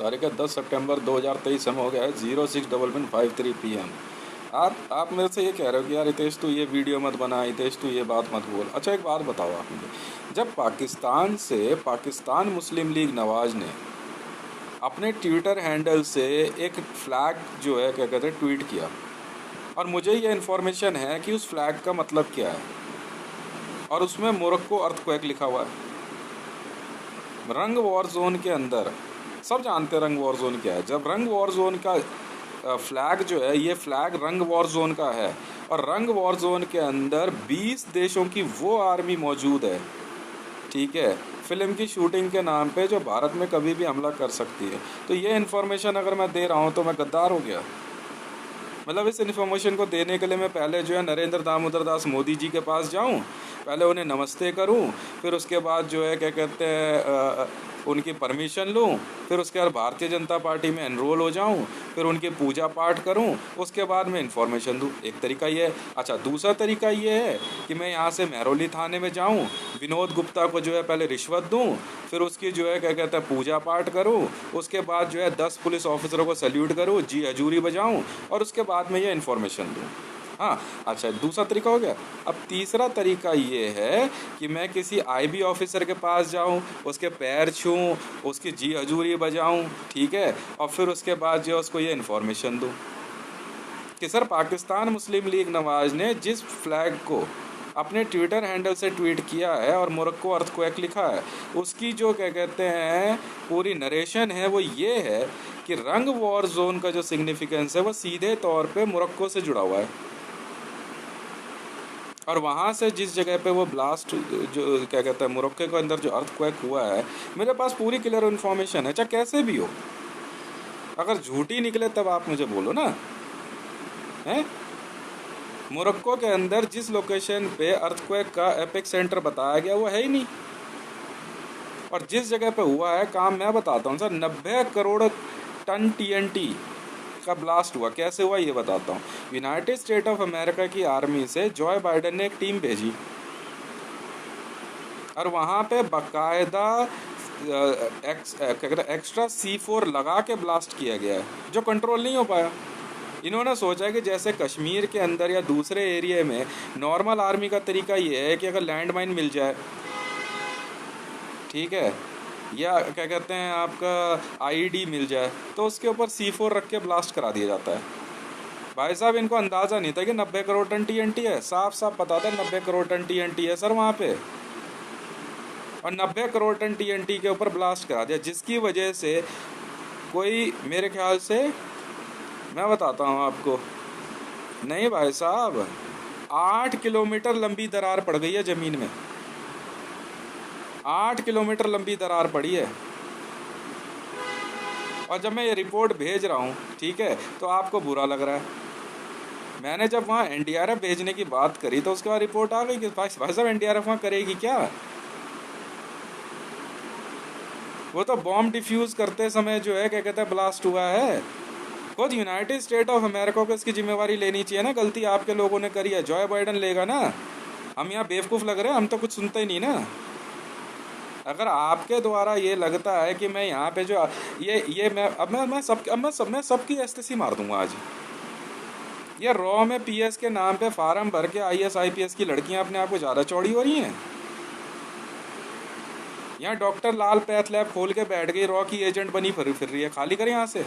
तारीख है 10 सितंबर 2023, समय हो गया है 06:53 PM। आप मेरे से ये कह रहे हो कि यार हितेश तू ये वीडियो मत बना, हितेश तू ये बात मत बोल। अच्छा एक बात बताओ आप मुझे, जब पाकिस्तान मुस्लिम लीग नवाज ने अपने ट्विटर हैंडल से एक फ्लैग जो है क्या कहते हैं ट्वीट किया, और मुझे ये इन्फॉर्मेशन है कि उस फ्लैग का मतलब क्या है, और उसमें मोरक्को अर्थक्वेक लिखा हुआ है। रंग वॉर जोन के अंदर सब जानते हैं रंग वॉर जोन क्या है। जब रंग वॉर जोन का फ्लैग जो है, ये फ्लैग रंग वॉर जोन का है, और रंग वॉर जोन के अंदर 20 देशों की वो आर्मी मौजूद है, ठीक है, फिल्म की शूटिंग के नाम पे, जो भारत में कभी भी हमला कर सकती है। तो ये इन्फॉर्मेशन अगर मैं दे रहा हूँ तो मैं गद्दार हो गया? मतलब इस इन्फॉर्मेशन को देने के लिए मैं पहले जो है नरेंद्र दामोदर दास मोदी जी के पास जाऊं, पहले उन्हें नमस्ते करूं, फिर उसके बाद जो है क्या कहते हैं उनकी परमिशन लूं, फिर उसके बाद भारतीय जनता पार्टी में एनरोल हो जाऊं, फिर उनकी पूजा पाठ करूं, उसके बाद मैं इन्फॉर्मेशन दूं। एक तरीका ये है। अच्छा दूसरा तरीका ये है कि मैं यहाँ से महरौली थाने में जाऊँ, विनोद गुप्ता को जो है पहले रिश्वत दूँ, फिर उसकी जो है क्या कहते हैं पूजा पाठ करूँ, उसके बाद जो है 10 पुलिस ऑफिसरों को सल्यूट करूँ, जी हजूरी बजाऊँ, और उसके बाद में ये इन्फॉर्मेशन दूँ। हाँ, अच्छा दूसरा तरीका हो गया। अब तीसरा तरीका ये है कि मैं किसी आईबी ऑफिसर के पास जाऊं, उसके पैर छूऊं, उसकी जी हजूरी बजाऊं, ठीक है, और फिर उसके बाद जो है उसको ये इन्फॉर्मेशन दूं कि सर पाकिस्तान मुस्लिम लीग नवाज ने जिस फ्लैग को अपने ट्विटर हैंडल से ट्वीट किया है और मोरक्को अर्थक्वेक लिखा है, उसकी जो क्या कहते हैं पूरी नरेशन है वो ये है कि रंग वॉर जोन का जो सिग्निफिकेंस है वो सीधे तौर पे मोरक्को से जुड़ा हुआ है, और वहाँ से जिस जगह पे वो ब्लास्ट जो क्या कहते हैं मोरक्को के अंदर जो अर्थक्वेक हुआ है, मेरे पास पूरी क्लियर इन्फॉर्मेशन है। चाहे कैसे भी हो, अगर झूठी निकले तब आप मुझे बोलो ना। हैं, मोरक्को के अंदर जिस लोकेशन पे अर्थक्वेक का एपिक सेंटर बताया गया वो है ही नहीं, और जिस जगह पे हुआ है, काम मैं बताता हूँ सर, 90 करोड़ टन TNT का ब्लास्ट हुआ। कैसे हुआ ये बताता हूँ। यूनाइटेड स्टेट ऑफ अमेरिका की आर्मी से जॉय बाइडेन ने एक टीम भेजी, और वहाँ पे बाकायदा एक्स्ट्रा C4 लगा के ब्लास्ट किया गया है, जो कंट्रोल नहीं हो पाया। इन्होंने सोचा है कि जैसे कश्मीर के अंदर या दूसरे एरिया में नॉर्मल आर्मी का तरीका ये है कि अगर लैंड माइन मिल जाए, ठीक है, या क्या कहते हैं आपका IED मिल जाए, तो उसके ऊपर C4 रख के ब्लास्ट करा दिया जाता है। भाई साहब इनको अंदाज़ा नहीं था कि 90 करोड़ टन TNT है। साफ साफ पता था 90 करोड़ टन TNT है सर वहाँ पे, और 90 करोड़ टन TNT के ऊपर ब्लास्ट करा दिया, जिसकी वजह से कोई मेरे ख्याल से, मैं बताता हूँ आपको, नहीं भाई साहब 8 किलोमीटर लंबी दरार पड़ गई है ज़मीन में, 8 किलोमीटर लंबी दरार पड़ी है। और जब मैं ये रिपोर्ट भेज रहा हूँ, ठीक है, तो आपको बुरा लग रहा है। मैंने जब वहाँ NDRF भेजने की बात करी तो उसके बाद रिपोर्ट आ गई कि भाई साहब NDRF वहाँ करेगी क्या? वो तो बॉम्ब डिफ्यूज़ करते समय जो है क्या कहते हैं ब्लास्ट हुआ है। खुद यूनाइटेड स्टेट ऑफ अमेरिका को इसकी जिम्मेवारी लेनी चाहिए ना। गलती आपके लोगों ने करी है, जॉय बाइडन लेगा ना। हम यहाँ बेवकूफ़ लग रहे हैं? हम तो कुछ सुनते ही नहीं ना। अगर आपके द्वारा ये लगता है कि मैं यहाँ पे जो ये मैं सबकी एस्टेसी मार दूंगा आज। ये रॉ में PS के नाम पे फार्म भर के IS IPS की लड़कियाँ अपने आप को ज़्यादा चौड़ी हो रही हैं। यहाँ डॉक्टर लाल पैथ लैब खोल के बैठ गई, रॉ की एजेंट बनी फिर रही है। खाली कर यहाँ से,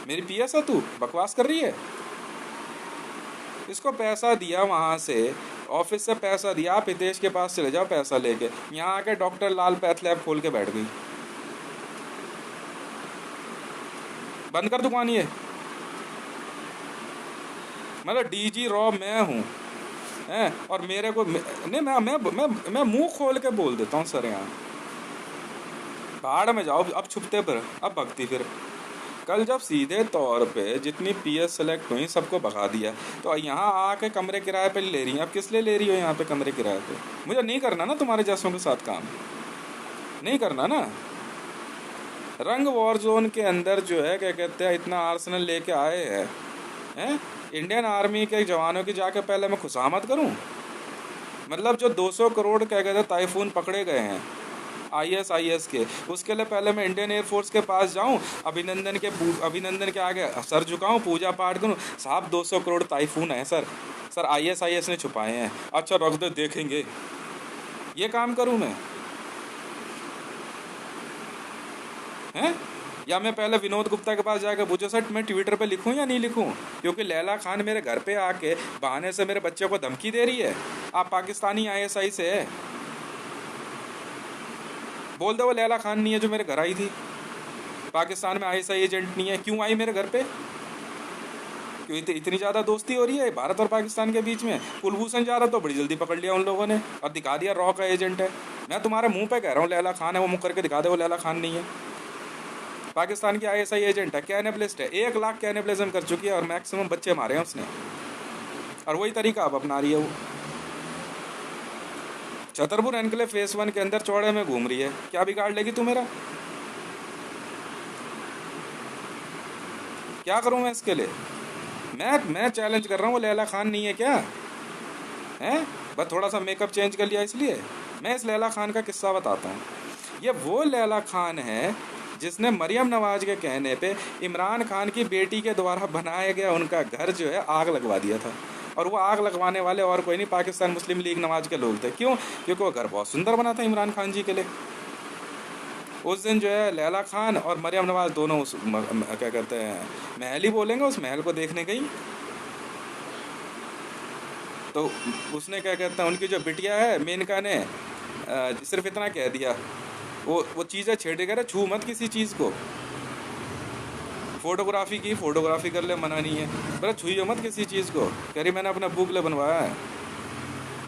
मेरी PS है, तू बकवास कर रही है। इसको पैसा दिया वहाँ से, ऑफिस से पैसा दिया, आप हितेश के पास चले जाओ पैसा लेके, यहाँ आके डॉक्टर लाल पैथ लैब खोल के बैठ गई। बंद कर दुकान ये। मतलब DG रॉ मैं हूँ हैं, और मेरे को नहीं, मैं मुंह खोल के बोल देता हूँ सर, यहाँ भाड़ में जाओ। अब छुपते फिर, अब भगती फिर। कल जब सीधे तौर पे जितनी PS सेलेक्ट हुई सबको भगा दिया, तो यहाँ आके कमरे किराए पे ले रही हैं। अब किस लिए ले रही हो यहाँ पे कमरे किराए पे? मुझे नहीं करना ना तुम्हारे जैसों के साथ काम, नहीं करना ना। रंग वॉर जोन के अंदर जो है क्या कहते हैं इतना आर्सेनल लेके आए हैं, इंडियन आर्मी के जवानों की जाके पहले मैं खुशामद करूं? मतलब जो 200 करोड़ क्या कहते हैं टाइफून पकड़े गए हैं, ISIS के, उसके लिए पहले मैं इंडियन एयरफोर्स के पास जाऊं, अभिनंदन के आगे सर झुकाऊं, पूजा पाठ करूं। साहब 200 करोड़ टाइफून है सर, ISIS ने छुपाए हैं। अच्छा रख दो, देखेंगे, ये काम करूं मैं हैं? या मैं पहले विनोद गुप्ता के पास जाकर पूछो सर मैं ट्विटर पे लिखूं या नहीं लिखूं, क्योंकि लैला खान मेरे घर पे आके बहाने से मेरे बच्चे को धमकी दे रही है। आप पाकिस्तानी ISI से है, बोल दो वो लैला खान नहीं है जो मेरे घर आई थी, पाकिस्तान में ISI एजेंट नहीं है। क्यों आई मेरे घर पे? क्यों इतनी ज़्यादा दोस्ती हो रही है भारत और पाकिस्तान के बीच में? कुलभूषण जा रहा तो बड़ी जल्दी पकड़ लिया उन लोगों ने और दिखा दिया रॉ का एजेंट है। मैं तुम्हारे मुंह पे कह रहा हूँ लैला खान है, वो मुँह करके दिखा दे वो लैला खान नहीं है, पाकिस्तान की ISI एजेंट है, कैनेबलिस्ट है, 1 लाख कैनेबलिज्म कर चुकी है और मैक्सिमम बच्चे मारे हैं उसने, और वही तरीका अब अपना रही है वो। छतरपुर एनक्लेव फेस 1 के अंदर चौड़े में घूम रही है, क्या बिगाड़ लेगी तू मेरा? क्या करूं मैं इसके लिए? मैं चैलेंज कर रहा हूँ, वो लैला खान नहीं है क्या है? बस थोड़ा सा मेकअप चेंज कर लिया इसलिए। मैं इस लैला खान का किस्सा बताता हूँ। ये वो लैला खान है जिसने मरियम नवाज के कहने पे इमरान खान की बेटी के द्वारा बनाया गया उनका घर जो है आग लगवा दिया था, और वो आग लगवाने वाले और कोई नहीं, पाकिस्तान मुस्लिम लीग नवाज के लोग थे। क्यों? क्योंकि वो घर बहुत सुंदर बना था इमरान खान जी के लिए। उस दिन जो है लैला खान और मरियम नवाज दोनों उस क्या कहते हैं महल ही बोलेंगे, उस महल को देखने गई। तो उसने क्या कहते हैं उनकी जो बिटिया है मेनका ने सिर्फ इतना कह दिया, वो चीज़ें छेड़े कह रहे छू मत किसी चीज़ को, फोटोग्राफी की फोटोग्राफी कर ले मना नहीं है, पर छुइयो मत किसी चीज़ को। कह रही मैंने अपना बुक ले बनवाया है।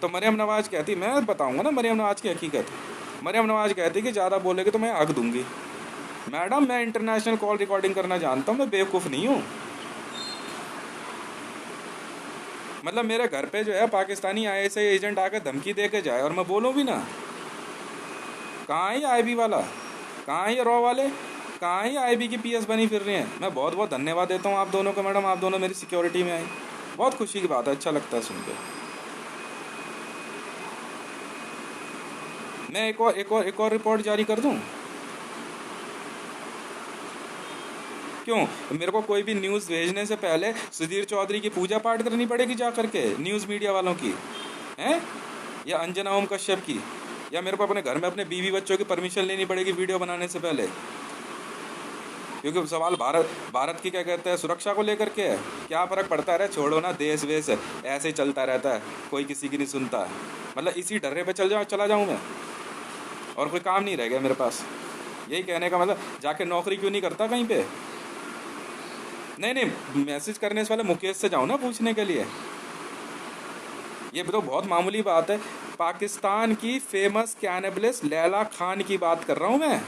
तो मरियम नवाज कहती, मैं बताऊंगा ना मरियम नवाज की हकीकत। मरियम नवाज कहती कि ज़्यादा बोलेगी तो मैं हक दूंगी। मैडम मैं इंटरनेशनल कॉल रिकॉर्डिंग करना जानता हूँ, मैं बेवकूफ़ नहीं हूँ। मतलब मेरे घर पे जो है पाकिस्तानी ISI एजेंट आकर धमकी दे के जाए और मैं बोलूँ भी ना? कहाँ है ये IB वाला, कहाँ है ये रॉ वाले, कहाँ है ये IB की PS बनी फिर रही हैं? मैं बहुत बहुत धन्यवाद देता हूँ आप दोनों को। मैडम आप दोनों मेरी सिक्योरिटी में आई, बहुत खुशी की बात है, अच्छा लगता है सुन के। मैं एक और रिपोर्ट जारी कर दूँ? क्यों? मेरे को कोई भी न्यूज़ भेजने से पहले सुधीर चौधरी की पूजा पाठ करनी पड़ेगी जा करके, न्यूज़ मीडिया वालों की हैं, या अंजना ओम कश्यप की, या मेरे को अपने घर में अपने बीवी बच्चों की परमिशन लेनी पड़ेगी वीडियो बनाने से पहले? क्योंकि सवाल भारत की क्या कहते हैं सुरक्षा को लेकर के है। क्या फ़र्क पड़ता है? छोड़ो ना, देश वेश ऐसे ही चलता रहता है, कोई किसी की नहीं सुनता। मतलब इसी डर्रे पे चला जाऊँ मैं, और कोई काम नहीं रह गया मेरे पास। यही कहने का मतलब, जाके नौकरी क्यों नहीं करता कहीं पे? नहीं, मैसेज करने से पहले मुकेश से जाऊँ ना पूछने के लिए। ये तो बहुत मामूली बात है। पाकिस्तान की फेमस कैनेबलिस्ट लैला खान की बात कर रहा हूँ मैं,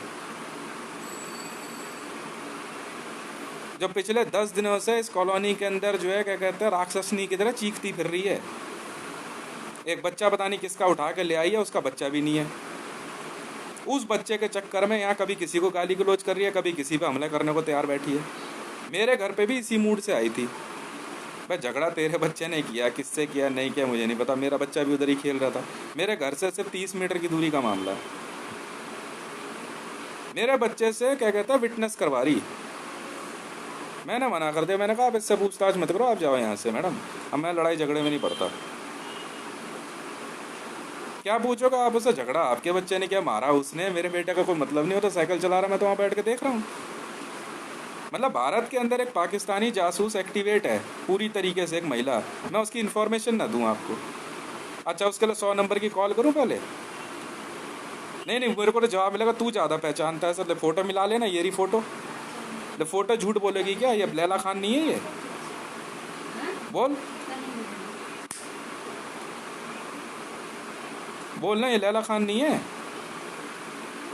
जो पिछले 10 दिनों से इस कॉलोनी के अंदर जो है क्या कहते हैं राक्षसनी की तरह चीखती फिर रही है। एक बच्चा पता नहीं किसका उठा के ले आई है, उसका बच्चा भी नहीं है। उस बच्चे के चक्कर में यहाँ कभी किसी को गाली गलौज कर रही है, कभी किसी पे हमला करने को तैयार बैठी है। मेरे घर पे भी इसी मूड से आई थी। भाई झगड़ा तेरे बच्चे ने किया, किससे किया नहीं किया मुझे नहीं पता, मेरा बच्चा भी उधर ही खेल रहा था। मेरे घर से सिर्फ 30 मीटर की दूरी का मामला है। मेरे बच्चे से क्या कहता है विटनेस करवा रही। मैंने मना कर दिया, मैंने कहा आप इससे पूछताछ मत करो, आप जाओ यहाँ से मैडम, अब मैं लड़ाई झगड़े में नहीं पड़ता। क्या पूछोगे आप उससे? झगड़ा आपके बच्चे ने क्या मारा उसने, मेरे बेटे का कोई मतलब नहीं होता, साइकिल चला रहा मैं तो वहाँ बैठ के देख रहा हूँ। मतलब भारत के अंदर एक पाकिस्तानी जासूस एक्टिवेट है पूरी तरीके से, एक महिला, मैं उसकी इन्फॉर्मेशन ना दूं आपको? अच्छा उसके लिए 100 नंबर की कॉल करूं पहले? नहीं, मेरे को तो जवाब मिलेगा तू ज़्यादा पहचानता है सर, ले फ़ोटो मिला लेना, ये रही फ़ोटो। ले फ़ोटो झूठ बोलेगी क्या? ये लैला खान नहीं है ये? बोल ना, ये लैला खान नहीं है?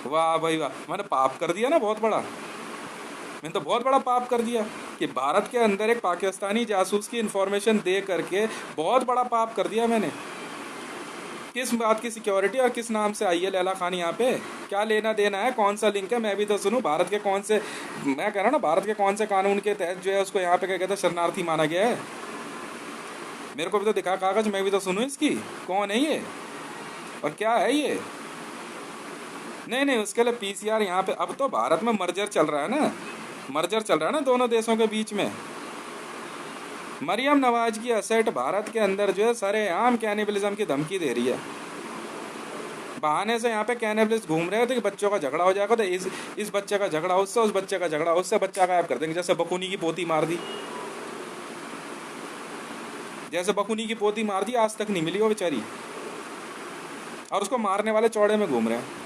वाह भाई वाह, मैंने पाप कर दिया ना बहुत बड़ा, मैंने तो बहुत बड़ा पाप कर दिया कि भारत के अंदर एक पाकिस्तानी जासूस की इन्फॉर्मेशन दे करके बहुत बड़ा पाप कर दिया मैंने। किस बात की सिक्योरिटी और किस नाम से आई है लैला खान यहाँ पे? क्या लेना देना है, कौन सा लिंक है? मैं भी तो सुनूं भारत के कौन से, मैं कह रहा हूँ ना भारत के कौन से कानून के तहत जो है उसको यहाँ पे क्या कहते हैं शरणार्थी माना गया है? मेरे को भी तो दिखा कागज, मैं भी तो सुनूं इसकी, कौन है ये और क्या है ये? नहीं नहीं, उसके लिए पीसीआर यहाँ पे, अब तो भारत में मर्जर चल रहा है ना, मर्जर चल रहा है ना दोनों देशों के बीच में। मरियम नवाज की असेट भारत के अंदर जो है सरेआम कैनिबलिज्म की धमकी दे रही है। बहाने से यहाँ पे कैनिबलिस्ट घूम रहे थे कि बच्चों का झगड़ा हो जाएगा तो इस बच्चे का झगड़ा उससे, उस बच्चे का झगड़ा उससे, बच्चा गायब कर देंगे। जैसे बकुनी की पोती मार दी, जैसे बकुनी की पोती मार दी, आज तक नहीं मिली वो बेचारी, और उसको मारने वाले चौड़े में घूम रहे हैं।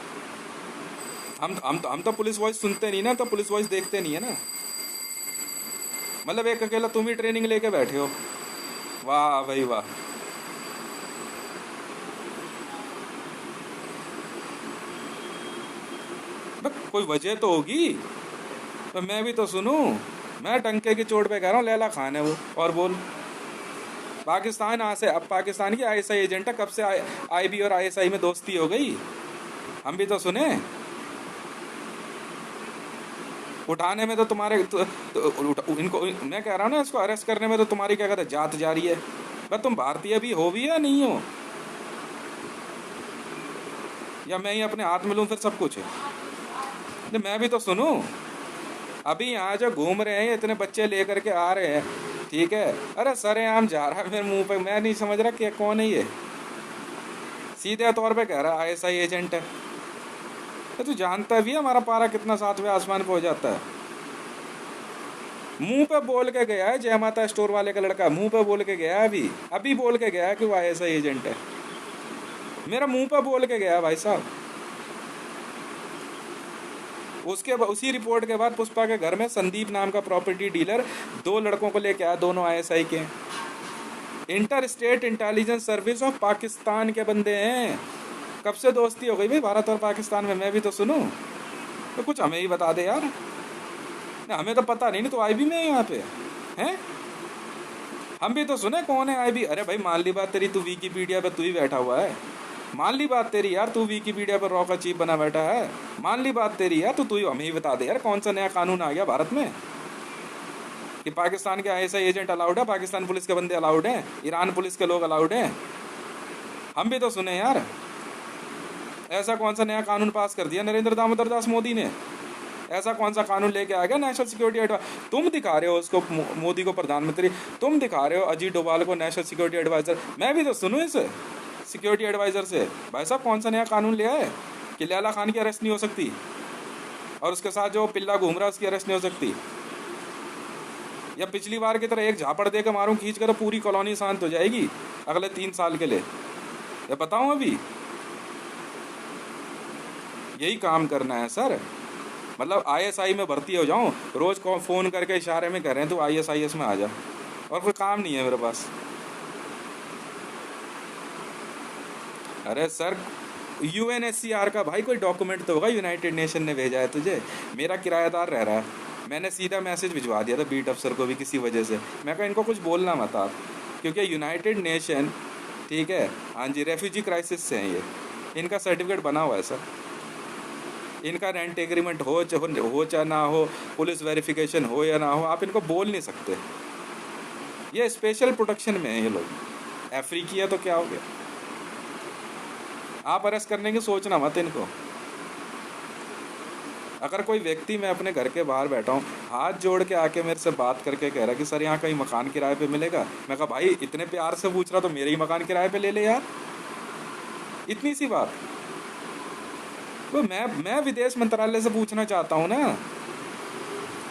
हम तो पुलिस वॉइस सुनते नहीं ना, तो पुलिस वॉइस देखते नहीं है ना। मतलब एक अकेला तुम ही ट्रेनिंग लेके बैठे हो। वाह भाई वाह। कोई वजह तो होगी, तो मैं भी तो सुनूं। मैं टंके की चोट पे कह रहा हूँ लैला खान है वो। और बोल, पाकिस्तान से अब पाकिस्तान की आईएसआई एजेंट है, कब से आईबी और आईएसआई में दोस्ती हो गई, हम भी तो सुने। उठाने में तो तुम्हारे इनको मैं कह रहा हूँ ना, इसको अरेस्ट करने में तो तुम्हारी क्या कहते हैं जात जा रही है। बस तुम भारतीय भी हो भी या नहीं हो, या मैं ही अपने हाथ में लूँ फिर सब कुछ। मैं भी तो सुनूं। अभी यहाँ जो घूम रहे हैं इतने बच्चे लेकर के आ रहे हैं, ठीक है, अरे सरेआम जा रहा है मेरे मुंह पे। मैं नहीं समझ रहा कि कौन है ये, सीधे तौर पे कह रहा है आईएसआई एजेंट है। तो तू जानता भी है हमारा पारा कितना सातवें आसमान पे हो जाता है। मुंह पे बोल के गया है, जय माता स्टोर वाले का लड़का मुंह पे बोल के गया है, अभी बोल के गया है कि वो आईएसआई एजेंट है। मेरा मुंह पे बोल के गया भाई साहब। उसके उसी रिपोर्ट के बाद पुष्पा के घर में संदीप नाम का प्रॉपर्टी डीलर 2 लड़कों को लेके आया, दोनों आईएसआई के, inter state intelligence service of Pakistan के बंदे हैं। कब से दोस्ती हो गई भाई भारत और पाकिस्तान में, मैं भी तो सुनूं। तो कुछ हमें ही बता दे यार, हमें तो पता नहीं, तो आईबी में है यहाँ पे हैं, हम भी तो सुने कौन है आईबी। अरे भाई मान ली बात तेरी, तू विकीपीडिया पे तू ही बैठा हुआ है, मान ली बात तेरी यार, तू विकीपीडिया पर रॉ का चीफ बना बैठा है, मान ली बात तेरी यार, तू ही हमें ही बता दे यार कौन सा नया कानून आ गया भारत में कि पाकिस्तान के आईएसआई एजेंट अलाउड है, पाकिस्तान पुलिस के बंदे अलाउड हैं, ईरान पुलिस के लोग अलाउड हैं। हम भी तो सुने यार, ऐसा कौन सा नया कानून पास कर दिया नरेंद्र दामोदर दास मोदी ने, ऐसा कौन सा कानून लेके आ गया नेशनल सिक्योरिटी एडवाइजर। तुम दिखा रहे हो उसको, मोदी को प्रधानमंत्री, तुम दिखा रहे हो अजीत डोभाल को नेशनल सिक्योरिटी एडवाइजर। मैं भी तो सुनूं इस सिक्योरिटी एडवाइजर से, भाई साहब कौन सा नया कानून लिया है कि लैला खान की अरेस्ट नहीं हो सकती और उसके साथ जो पिल्ला घूम रहा है उसकी अरेस्ट नहीं हो सकती, या पिछली बार की तरह एक झापड़ दे के मारूं खींच कर तो पूरी कॉलोनी शांत हो जाएगी अगले 3 साल के लिए, ये बताऊं। अभी यही काम करना है सर। मतलब आईएसआई में भर्ती हो जाऊं, रोज फोन करके इशारे में कह रहे हैं तो आईएसआईएस में आ जा, और कोई काम नहीं है मेरे पास। अरे सर यूएनएचसीआर का भाई कोई डॉक्यूमेंट तो होगा, यूनाइटेड नेशन ने भेजा है तुझे, मेरा किराएदार रह रहा है, मैंने सीधा मैसेज भिजवा दिया था बीट अफसर को भी किसी वजह से। मैं कहा इनको कुछ बोलना मत आप, क्योंकि यूनाइटेड नेशन, ठीक है, हाँ जी, रेफ्यूजी क्राइसिस से हैं ये, इनका सर्टिफिकेट बना हुआ है सर, इनका रेंट एग्रीमेंट हो चाहे ना हो, पुलिस वेरिफिकेशन हो या ना हो, आप इनको बोल नहीं सकते। ये स्पेशल प्रोटेक्शन में है ये लोग। अफ्रीकी है तो क्या हो गया, आप अरेस्ट करने की सोचना मत इनको। अगर कोई व्यक्ति, मैं अपने घर के बाहर बैठा हूँ, हाथ जोड़ के आके मेरे से बात करके कह रहा कि सर यहाँ कहीं मकान किराए पे मिलेगा, मैं कहा भाई इतने प्यार से पूछ रहा तो मेरे ही मकान किराए पे ले ले यार, इतनी सी बात। तो मैं विदेश मंत्रालय से पूछना चाहता हूँ ना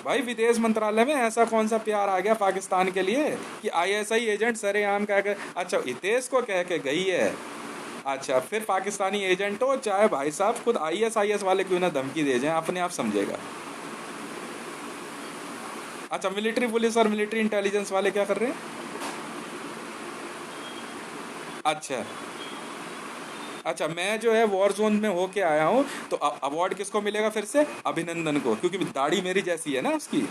भाई, विदेश मंत्रालय में ऐसा कौन सा प्यार आ गया पाकिस्तान के लिए कि आईएसआई एजेंट सरेआम कह के, अच्छा हितेश को कह के गई है, अच्छा फिर पाकिस्तानी एजेंट हो चाहे भाई साहब खुद आईएसआईएस वाले क्यों ना धमकी दे जाएं, अपने आप समझेगा। अच्छा मिलिट्री पुलिस और मिलिट्री इंटेलिजेंस वाले क्या कर रहे हैं? अच्छा मैं जो है वॉर जोन में होके आया हूँ, तो अवार्ड किसको मिलेगा फिर से? अभिनंदन को, क्योंकि दाढ़ी मेरी जैसी है ना उसकी।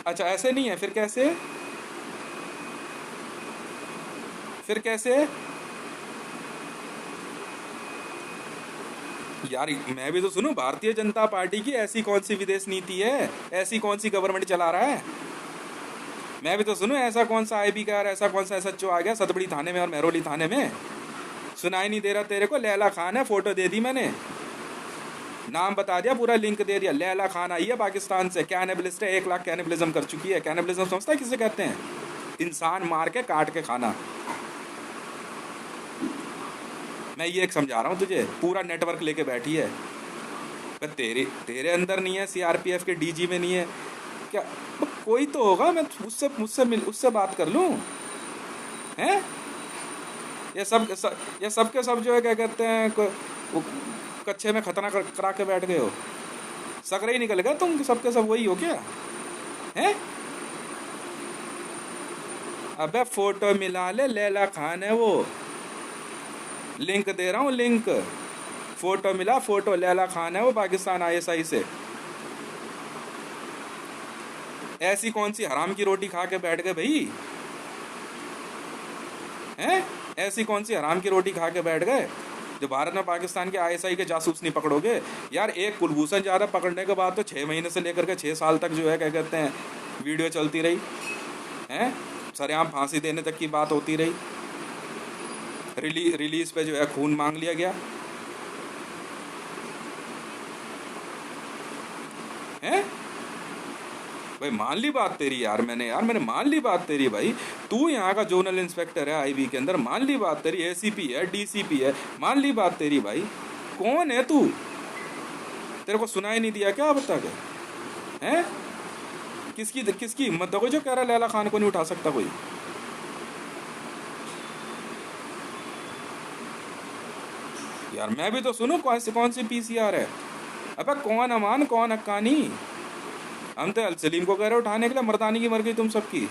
अच्छा ऐसे नहीं है, फिर कैसे? यार मैं भी तो सुनूं, भारतीय जनता पार्टी की ऐसी कौन सी विदेश नीति है, ऐसी कौन सी गवर्नमेंट चला रहा है? मैं भी तो सुनूं, ऐसा कौन सा आईबी का, ऐसा कौन सा एसएचओ आ गया सतबड़ी थाने में और महरौली थाने में? सुनाई नहीं दे रहा तेरे को? लैला खान है, फोटो दे दी मैंने, नाम बता दिया, पूरा लिंक दे दिया। लैला खान आई है पाकिस्तान से, कैनिबलिस्ट है, 1 लाख कैनिबलिज्म कर चुकी है। कैनिबलिज्म समझता है किसे कहते हैं? इंसान मार के काट के खाना। मैं ये एक समझा रहा हूँ तुझे, पूरा नेटवर्क लेके बैठी है। तेरे तेरे अंदर नहीं है, सीआरपीएफ के डीजी में नहीं है क्या? कोई तो होगा, मैं उससे मुझसे मिल उससे बात कर लूँ हैं? ये सब के सब जो है क्या कहते हैं, कच्चे में खतना करा के बैठ गए हो। सकरे ही निकल गए तुम, सबके सब वही हो क्या हैं? अबे फोटो मिला ले, लैला खान है वो। लिंक दे रहा हूँ, लिंक। फोटो मिला, फोटो, लैला खान है वो, पाकिस्तान आईएसआई से। ऐसी कौन सी हराम की रोटी खा के बैठ गए भाई हैं? ऐसी कौन सी हराम की रोटी खा के बैठ गए जो भारत में पाकिस्तान के आईएसआई के जासूस नहीं पकड़ोगे? यार एक कुलभूषण यादव पकड़ने के बाद तो 6 महीने से लेकर के 6 साल तक जो है क्या कहते हैं वीडियो चलती रही हैं, सरेआम फांसी देने तक की बात होती रही। रिलीज पे जो है खून मांग लिया गया हैं भाई। मान ली बात तेरी यार, मैंने मान ली बात तेरी भाई। तू यहाँ का जोनल इंस्पेक्टर है आईबी के अंदर, मान ली बात तेरी। एसीपी है, डीसीपी है, मान ली बात तेरी भाई। कौन है तू? तेरे को सुनाई नहीं दिया क्या अब तक हैं? किसकी हिम्मत देखो जो कह रहा लैला खान को नहीं उठा सकता कोई। यार मैं भी तो सुनूं, कौन सी पीसीआर है? अबे कौन अमान, कौन हक्कानी? हम तो अल सलीम को कह रहे उठाने के लिए, मर्दानी की मर गई तुम सबकी।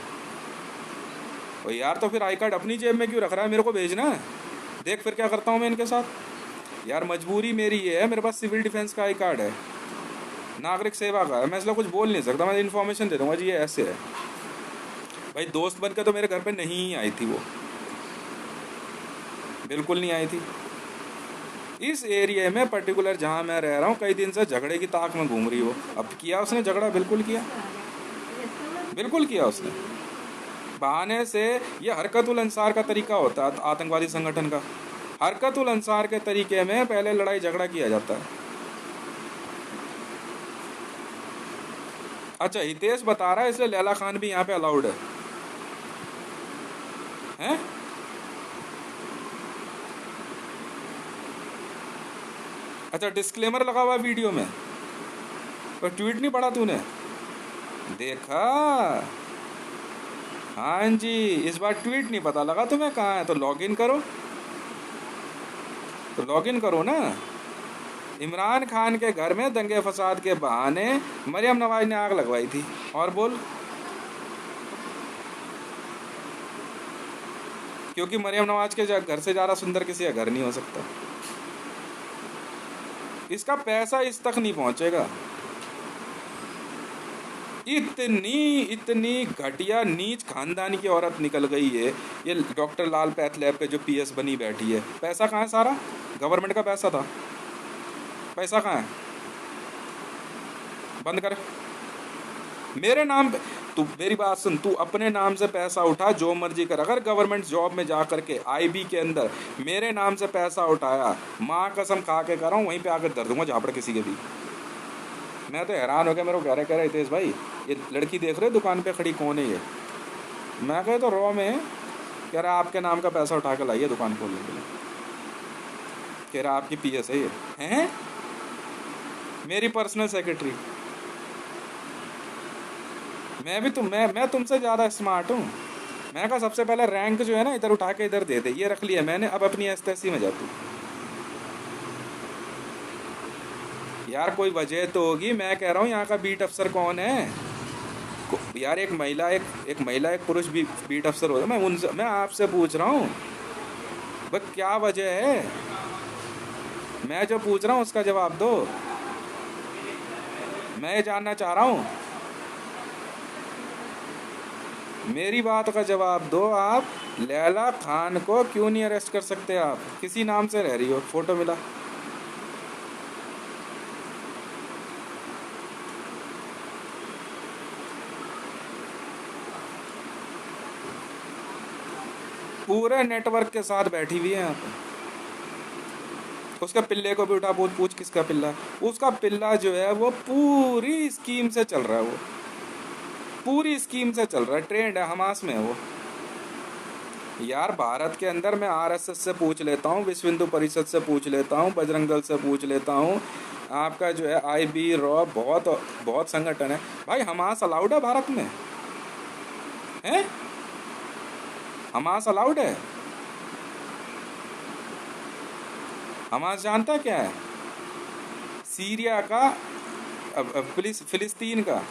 और यार तो फिर आई कार्ड अपनी जेब में क्यों रख रहा है? मेरे को भेजना है, देख फिर क्या करता हूँ मैं इनके साथ। यार मजबूरी मेरी ये है, मेरे पास सिविल डिफेंस का आई कार्ड है, नागरिक सेवा का है, मैं इसलिए कुछ बोल नहीं सकता। मैं इन्फॉर्मेशन दे दूँगा जी ये ऐसे है। भाई दोस्त बन के तो मेरे घर पर नहीं आई थी वो, बिल्कुल नहीं आई थी। इस एरिया में पर्टिकुलर जहाँ मैं रह रहा हूँ कई दिन से झगड़े की ताक में घूम रही हो। अब किया उसने झगड़ा, बिल्कुल किया उसने। बहाने से ये हरकतुल अंसार का तरीका होता है आतंकवादी संगठन का। हरकतुल अंसार के तरीके में पहले लड़ाई झगड़ा किया जाता है। अच्छा हितेश बता रहा है इसलिए लैला खान भी यहाँ पे अलाउड है? अच्छा डिस्क्लेमर लगा हुआ वीडियो में, पर ट्वीट नहीं पढ़ा तूने? देखा? हाँ जी, इस बार ट्वीट नहीं पता लगा तुम्हें कहाँ है, तो लॉगिन करो ना। इमरान खान के घर में दंगे फसाद के बहाने मरियम नवाज ने आग लगवाई थी। और बोल, क्योंकि मरियम नवाज के घर से ज़्यादा सुंदर किसी का घर नहीं हो सकता। इसका पैसा इस तक नहीं पहुंचेगा। इतनी घटिया नीच खानदान की औरत निकल गई है ये डॉक्टर लाल पैथ पे जो पीएस बनी बैठी है। पैसा कहाँ है? सारा गवर्नमेंट का पैसा था। पैसा कहाँ है? बंद कर मेरे नाम पे। तू मेरी बात सुन, तू अपने नाम से पैसा उठा, जो मर्जी कर। अगर गवर्नमेंट जॉब में जा करके आईबी के अंदर मेरे नाम से पैसा उठाया, माँ कसम खा के कर रहा हूँ, वहीं पे आकर दर्द दूंगा झापड़ किसी के भी। मैं तो हैरान हो गया, मेरे को कह रहे हितेश भाई ये लड़की देख रहे दुकान पे खड़ी, कौन है ये? मैं कहे तो रॉ में कह रहा आपके नाम का पैसा उठा के लाइए दुकान खोलने के लिए। कह रहा आपकी पीएस है ये हैं? मेरी पर्सनल सेक्रेटरी। मैं तुमसे ज़्यादा स्मार्ट हूँ। मैंने कहा सबसे पहले रैंक जो है ना इधर उठा के इधर दे दे, ये रख लिया मैंने, अब अपनी एसतैसी में जाती। यार कोई वजह तो होगी। मैं कह रहा हूँ यहाँ का बीट अफसर कौन है यार? एक महिला एक पुरुष बीट अफसर होता। मैं आपसे पूछ रहा हूँ बस क्या वजह है? मैं जो पूछ रहा हूँ उसका जवाब दो। मैं ये जानना चाह रहा हूँ, मेरी बात का जवाब दो। आप लैला खान को क्यों नहीं अरेस्ट कर सकते? आप किसी नाम से रह रही हो, फोटो मिला। पूरे नेटवर्क के साथ बैठी हुई है यहाँ पे। उसका पिल्ले को भी उठा, पूछ पूछ किसका पिल्ला है। उसका पिल्ला जो है वो पूरी स्कीम से चल रहा है, वो पूरी स्कीम से चल रहा है, ट्रेंड है, हमास में है वो। यार भारत के अंदर मैं आरएसएस से पूछ लेता हूँ, विश्व हिंदू परिषद से पूछ लेता हूँ, बजरंग दल से पूछ लेता हूँ, आपका जो है आईबी रॉ, बहुत बहुत संगठन है भाई। हमास अलाउड है भारत में? है हमास अलाउड है? हमास जानता क्या है? सीरिया का, फिलिस्तीन का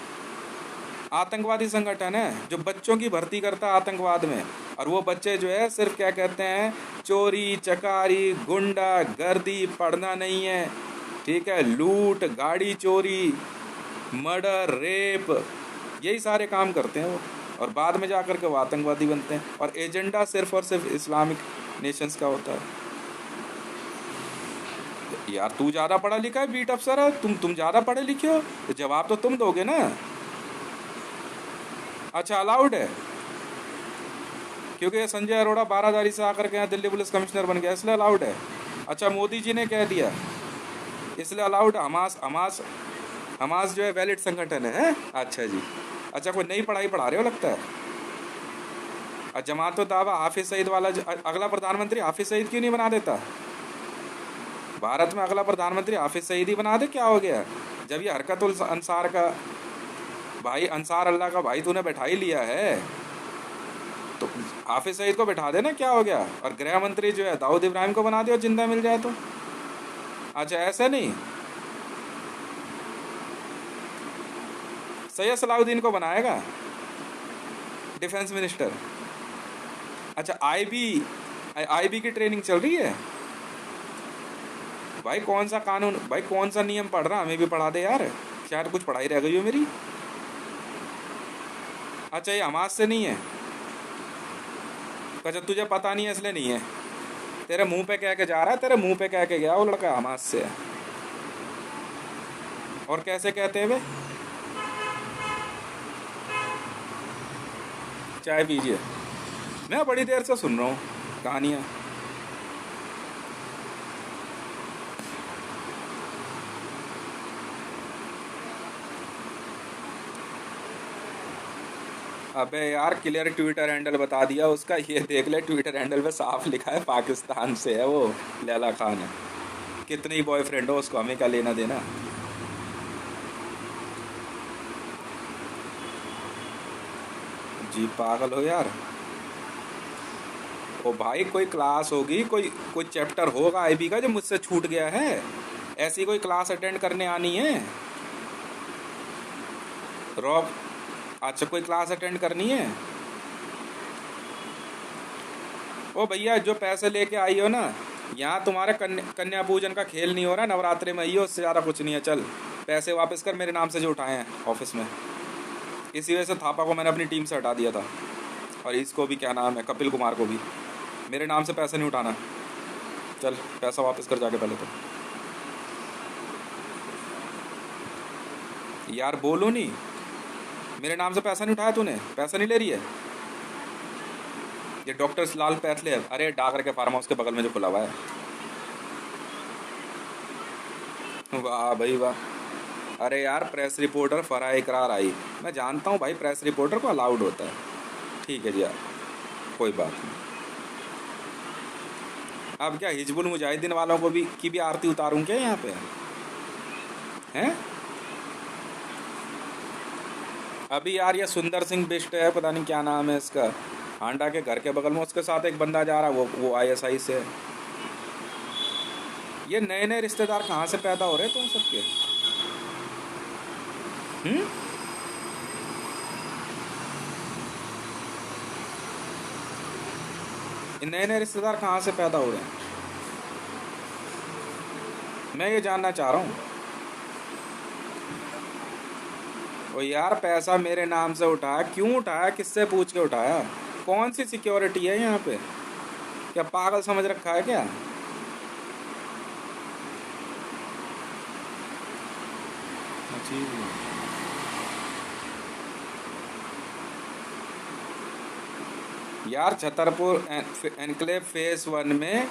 आतंकवादी संगठन है जो बच्चों की भर्ती करता है आतंकवाद में। और वो बच्चे जो है सिर्फ क्या कहते हैं, चोरी चकारी, गुंडा गर्दी, पढ़ना नहीं है, ठीक है, लूट, गाड़ी चोरी, मर्डर, रेप, यही सारे काम करते हैं वो। और बाद में जाकर के वो आतंकवादी बनते हैं, और एजेंडा सिर्फ और सिर्फ इस्लामिक नेशंस का होता है। यार तू ज़्यादा पढ़ा लिखा है, बीट अफसर है, तुम ज़्यादा पढ़े लिखे हो, तो जवाब तो तुम दोगे ना। अच्छा अलाउड है क्योंकि ये संजय अरोड़ा 12 से आकर के यहाँ दिल्ली पुलिस कमिश्नर बन गया, इसलिए अलाउड है। अच्छा मोदी जी ने कह दिया इसलिए अलाउड है। हमास जो है वैलिड संगठन है? अच्छा जी, अच्छा कोई नई पढ़ाई पढ़ा रहे हो लगता है। और जमात तो दावा हाफिज सईद वाला अगला प्रधानमंत्री हाफिज सईद क्यों नहीं बना देता? भारत में अगला प्रधानमंत्री हाफिज सईद ही बना दे, क्या हो गया? जब ये हरकतुल अंसार का भाई, अंसार अल्लाह का भाई तूने बैठा ही लिया है, तो हाफिज सईद को बैठा देना, क्या हो गया? और गृह मंत्री जो है दाऊद इब्राहिम को बना दे, जिंदा मिल जाए तो। अच्छा ऐसा नहीं, सैयद सलाउद्दीन को बनाएगा डिफेंस मिनिस्टर। अच्छा आईबी की ट्रेनिंग चल रही है भाई। कौन सा कानून भाई, कौन सा नियम पढ़ रहा, हमें भी पढ़ा दे यार, शायद कुछ पढ़ाई रह गई हो मेरी। अच्छा ये हमास से नहीं है? अच्छा तुझे पता नहीं है इसलिए नहीं है, तेरे मुंह पे कह के जा रहा है, तेरे मुंह पे कह के गया वो लड़का हमास से है। और कैसे कहते हुए? चाय पीजिए, मैं बड़ी देर से सुन रहा हूँ कहानियाँ। अबे यार क्लियर ट्विटर हैंडल बता दिया उसका, ये देख ले ट्विटर हैंडल पे साफ लिखा है पाकिस्तान से है वो, लैला खान है। कितने ही बॉयफ्रेंड हो उसको, हमें क्या लेना देना। जी पागल हो यार। ओ भाई कोई क्लास होगी, कोई चैप्टर होगा आईबी का जो मुझसे छूट गया है, ऐसी कोई क्लास अटेंड करने आनी है रॉक। अच्छा कोई क्लास अटेंड करनी है? ओ भैया जो पैसे लेके आई हो ना, यहाँ तुम्हारे कन्या पूजन का खेल नहीं हो रहा, नवरात्रि में आई हो, उससे ज़्यादा कुछ नहीं है। चल पैसे वापस कर मेरे नाम से जो उठाए हैं ऑफिस में। इसी वजह से थापा को मैंने अपनी टीम से हटा दिया था, और इसको भी क्या नाम है, कपिल कुमार को भी। मेरे नाम से पैसे नहीं उठाना, चल पैसा वापस कर जाके पहले तो। यार बोलो नहीं, मेरे नाम से पैसा नहीं उठाया तूने, पैसा नहीं ले रही है। ये डॉक्टर लाल पैथले, अरे डाकघर के फार्म हाउस के बगल में जो खुला हुआ है। वाह भाई वाह। अरे यार प्रेस रिपोर्टर फराह इकरार आई, मैं जानता हूँ भाई प्रेस रिपोर्टर को अलाउड होता है, ठीक है जी यार कोई बात नहीं। अब क्या हिजबुल मुजाहिदीन वालों को भी की भी आरती उतारूं क्या यहाँ पे? हैं अभी यार ये सुंदर सिंह बिष्ट है, पता नहीं क्या नाम है इसका, हांडा के घर के बगल में, उसके साथ एक बंदा जा रहा है, वो आईएसआई से। ये नए नए रिश्तेदार कहाँ से पैदा हो रहे हैं तुम सबके? नए नए रिश्तेदार कहाँ से पैदा हो रहे हैं, मैं ये जानना चाह रहा हूँ। ओ यार पैसा मेरे नाम से उठाया, क्यों उठाया, किससे पूछ के उठाया, कौन सी सिक्योरिटी है यहाँ पे, क्या पागल समझ रखा है क्या? यार छतरपुर एनक्लेव फेज 1 में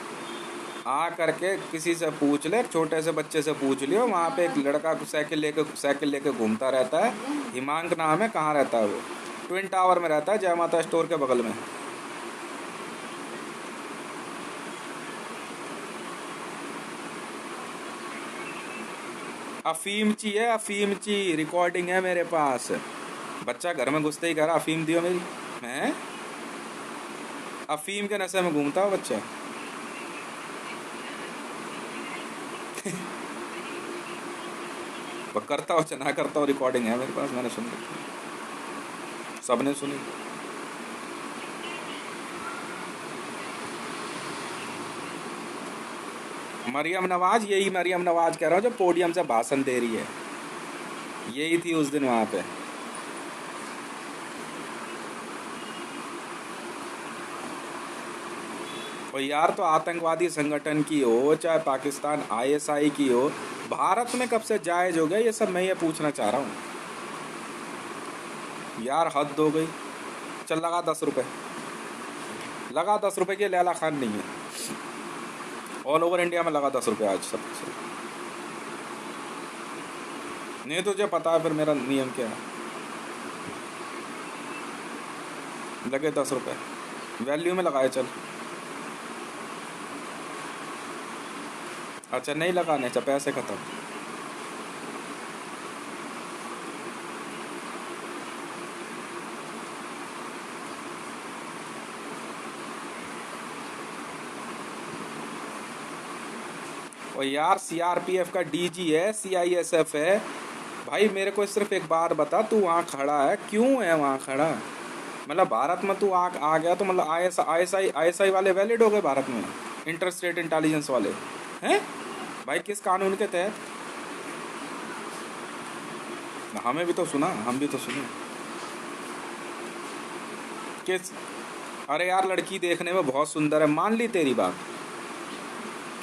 आ करके किसी से पूछ ले, छोटे से बच्चे से पूछ लियो, वहाँ पे एक लड़का साइकिल लेके घूमता रहता है, हिमांक नाम है। कहाँ रहता है वो? ट्विन टावर में रहता है, जय माता स्टोर के बगल में। अफीमची है, अफीमची। रिकॉर्डिंग है मेरे पास। बच्चा घर में घुसते ही कह रहा अफीम दियो मेरी। मैं अफीम के नशे में घूमता हूँ बच्चा। वो करता हो चाहे ना करता हो, रिकॉर्डिंग है मेरे पास, मैंने सुन रखी, सबने सुनी। मरियम नवाज, यही मरियम नवाज कह रहा हूँ जो पोडियम से भाषण दे रही है, यही थी उस दिन वहां पे। और यार, तो आतंकवादी संगठन की हो चाहे पाकिस्तान आईएसआई की हो, भारत में कब से जायज हो गया ये सब? मैं ये पूछना चाह रहा हूँ यार, हद हो गई। चल लगा 10 रुपए, लगा 10 रुपए की। लैला खान नहीं है, ऑल ओवर इंडिया में लगा 10 रुपए आज सब। नहीं तुझे पता है फिर मेरा नियम क्या है? लगे 10 रुपए, वैल्यू में लगाए चल। अच्छा नहीं लगाने, अच्छा पैसे खत्म। और यार सीआरपीएफ का डीजी है, सीआईएसएफ है भाई। मेरे को सिर्फ एक बार बता, तू वहाँ खड़ा है क्यों है? वहाँ खड़ा मतलब भारत में तू आ गया तो मतलब आईएसआई वाले वैलिड हो गए भारत में? इंटर स्टेट इंटेलिजेंस वाले हैं भाई? किस कानून के तहत? हमें भी तो सुना, हम भी तो सुने किस। अरे यार, लड़की देखने में बहुत सुंदर है, मान ली तेरी बात,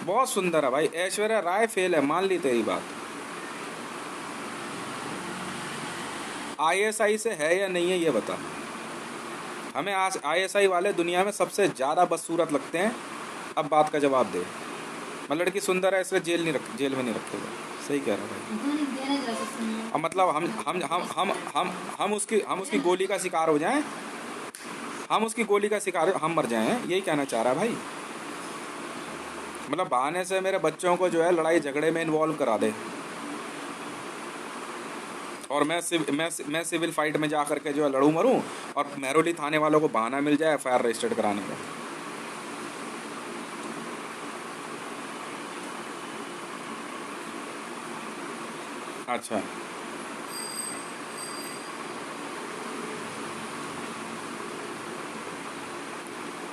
बहुत सुंदर है भाई। ऐश्वर्या राय फेल है, मान ली तेरी बात। आईएसआई से है या नहीं है ये बता हमें। आज आईएसआई वाले दुनिया में सबसे ज़्यादा बदसूरत लगते हैं। अब बात का जवाब दे। मतलब लड़की सुंदर है इसलिए जेल में नहीं रखेगा? सही कह रहा भाई। अब मतलब हम उसकी गोली का शिकार हो जाएं, हम उसकी गोली का शिकार, हम मर जाएं, यही कहना चाह रहा है भाई। मतलब बहाने से मेरे बच्चों को जो है लड़ाई झगड़े में इन्वॉल्व करा दे, और मैं सिविल फाइट में जा करके जो है लड़ूं मरूं, और महरौली थाने वालों को बहाना मिल जाए एफआईआर रजिस्टर्ड कराने का। अच्छा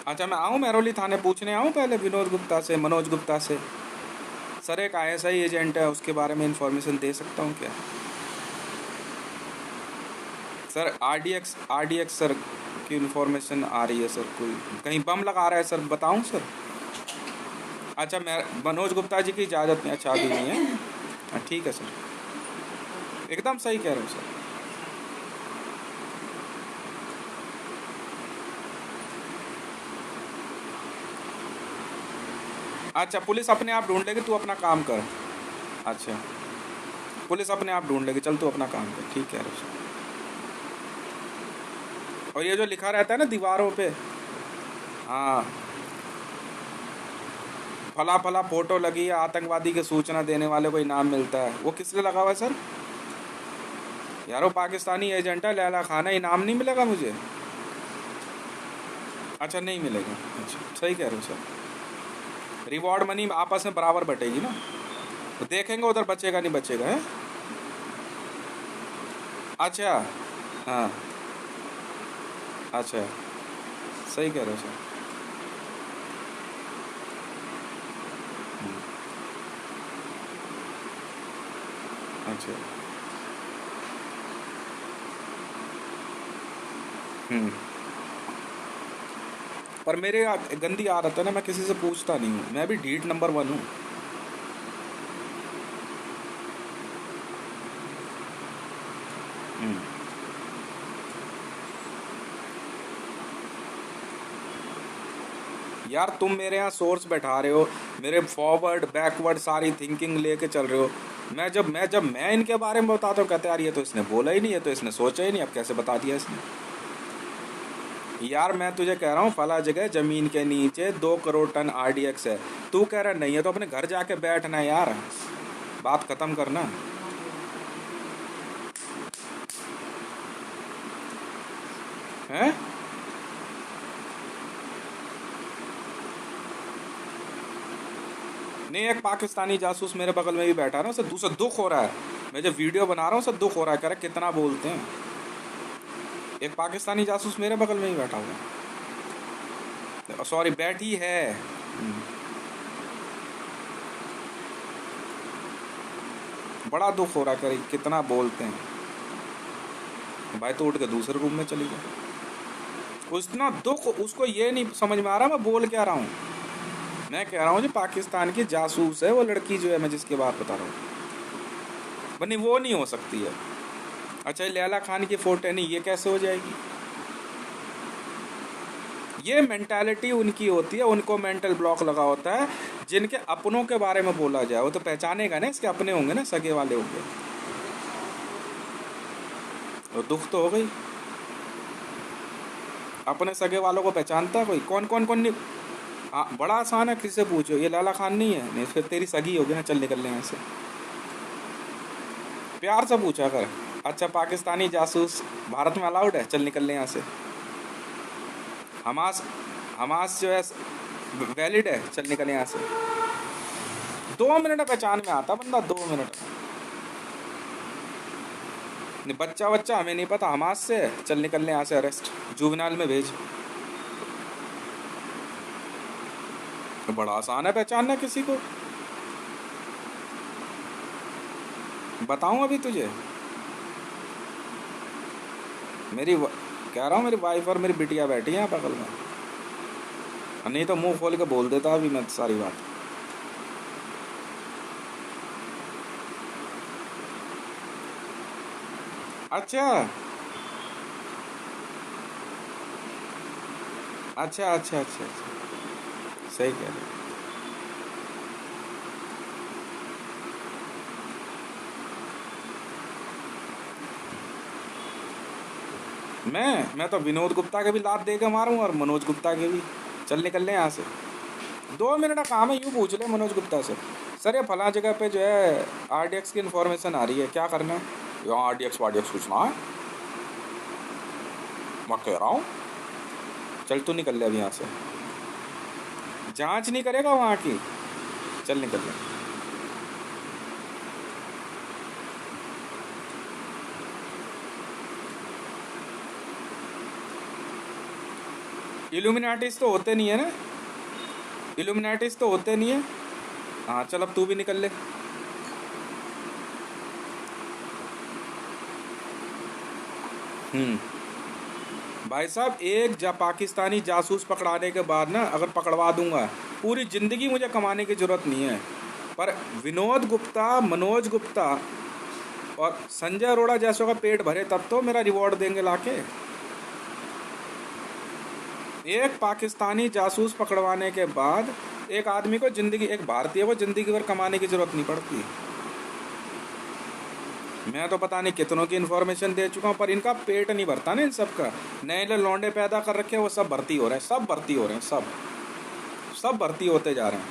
अच्छा, मैं आऊँ महरौली थाने पूछने आऊँ पहले विनोद गुप्ता से, मनोज गुप्ता से? सर एक आईएसआई एजेंट है, उसके बारे में इंफॉर्मेशन दे सकता हूँ क्या? सर आरडीएक्स सर की इंफॉर्मेशन आ रही है सर, कोई कहीं बम लगा रहा है सर, बताऊँ सर? अच्छा, मैं मनोज गुप्ता जी की इजाज़त नहीं? अच्छा अभी नहीं है, हाँ ठीक है सर, एकदम सही कह रहे हो सर। अच्छा, पुलिस अपने आप ढूंढ लेगी, तू अपना काम कर। अच्छा, पुलिस अपने आप ढूंढ लेगी, चल तू अपना काम कर, ठीक है सर। और ये जो लिखा रहता है ना दीवारों पे, हाँ, फला फला फोटो लगी है, आतंकवादी की सूचना देने वाले को इनाम मिलता है, वो किस लिए लगा हुआ है सर? यार वो पाकिस्तानी एजेंट है, लैला खान है, इनाम नहीं मिलेगा मुझे? अच्छा नहीं मिलेगा, अच्छा सही कह रहे हो सर। रिवॉर्ड मनी आपस में बराबर बटेगी ना, तो देखेंगे उधर बचेगा नहीं बचेगा है। अच्छा हाँ, अच्छा सही कह रहे हो सर। अच्छा हम्म। पर मेरे गंदी आदत है ना, मैं किसी से पूछता नहीं हूँ, मैं भी ढीठ नंबर 1 हूँ। हम्म। यार तुम मेरे यहाँ सोर्स बैठा रहे हो, मेरे फॉरवर्ड बैकवर्ड सारी थिंकिंग लेके चल रहे हो। मैं इनके बारे में बताता हूँ, कहते यार ये तो इसने बोला ही नहीं, ये तो इसने सोचा ही नहीं, अब कैसे बता दिया इसने। यार मैं तुझे कह रहा हूँ फला जगह जमीन के नीचे 2 करोड़ टन RDX है, तू कह रहा नहीं है, तो अपने घर जाके बैठना है यार, बात खत्म करना। हैं? नहीं, एक पाकिस्तानी जासूस मेरे बगल में भी बैठा ना, उसे दूसरा दुख हो रहा है, मैं जब वीडियो बना रहा हूँ उसे दुख हो रहा है, कह रहा कितना बोलते हैं। एक पाकिस्तानी जासूस मेरे बगल में ही बैठा हुआ है, सॉरी बैठी है। बड़ा दुख हो रहा है, कह रही कितना बोलते हैं। भाई तो उठ के दूसरे रूम में चली गई। उतना दुख उसको ये नहीं समझ में आ रहा मैं बोल क्या रहा हूँ। मैं कह रहा हूँ जो पाकिस्तान की जासूस है वो लड़की जो है, मैं जिसकी बात बता रहा हूँ, बनी वो नहीं हो सकती है। अच्छा लैला खान की फोटो नहीं, ये कैसे हो जाएगी? ये मेंटालिटी उनकी होती है, उनको मेंटल ब्लॉक लगा होता है। जिनके अपनों के बारे में बोला जाए वो तो पहचानेगा ना, इसके अपने होंगे ना, सगे वाले होंगे। तो दुख तो हो गई, अपने सगे वालों को पहचानता है कोई? कौन कौन कौन नहीं? हाँ बड़ा आसान है, किससे पूछो, ये लैला खान नहीं है, नहीं फिर तेरी सगी होगी ना, चल निकल ले यहाँ से, प्यार से पूछा कर। अच्छा पाकिस्तानी जासूस भारत में अलाउड है, चल निकल ले यहाँ से। हमास जो है वैलिड है, चल निकल यहाँ से। 2 मिनट पहचान में आता बंदा, 2 मिनट। नहीं बच्चा हमें नहीं पता, हमास से चल निकल ले यहाँ से, अरेस्ट जुवेनाइल में भेज। बड़ा आसान है पहचानना किसी को, बताऊं अभी तुझे। कह रहा हूँ मेरी वाइफ और मेरी बिटिया बैठी है बगल में, नहीं तो मुंह खोल के बोल देता अभी मैं सारी बात। अच्छा अच्छा अच्छा अच्छा अच्छा, सही कह रहे। मैं तो विनोद गुप्ता के भी लात दे के मारूं और मनोज गुप्ता के भी, चल निकल ले यहाँ से। 2 मिनट का काम है, यूँ पूछ ले मनोज गुप्ता से, सर ये फला जगह पे जो है RDX की इन्फॉर्मेशन आ रही है, क्या करना है? यहाँ RDX पूछना है, मैं कह रहा हूँ चल तू निकल ले अभी यहाँ से। जांच नहीं करेगा वहाँ की, चल निकल ले। इल्यूमिनाटीज तो होते नहीं है ना, इल्यूमिनाटीज तो होते नहीं है। हाँ चल अब तू भी निकल ले। भाई साहब एक पाकिस्तानी जासूस पकड़ाने के बाद ना, अगर पकड़वा दूंगा पूरी ज़िंदगी मुझे कमाने की ज़रूरत नहीं है, पर विनोद गुप्ता, मनोज गुप्ता और संजय अरोड़ा जैसों का पेट भरे तब तो मेरा रिवॉर्ड देंगे लाके। एक पाकिस्तानी जासूस पकड़वाने के बाद एक आदमी को ज़िंदगी, एक भारतीय को ज़िंदगी भर कमाने की ज़रूरत नहीं पड़ती। मैं तो पता नहीं कितनों की इन्फॉर्मेशन दे चुका हूँ, पर इनका पेट नहीं भरता ना इन सब का। नए लौंडे पैदा कर रखे हैं, वो सब भर्ती हो रहे हैं, सब भर्ती हो रहे हैं, सब भर्ती होते जा रहे हैं।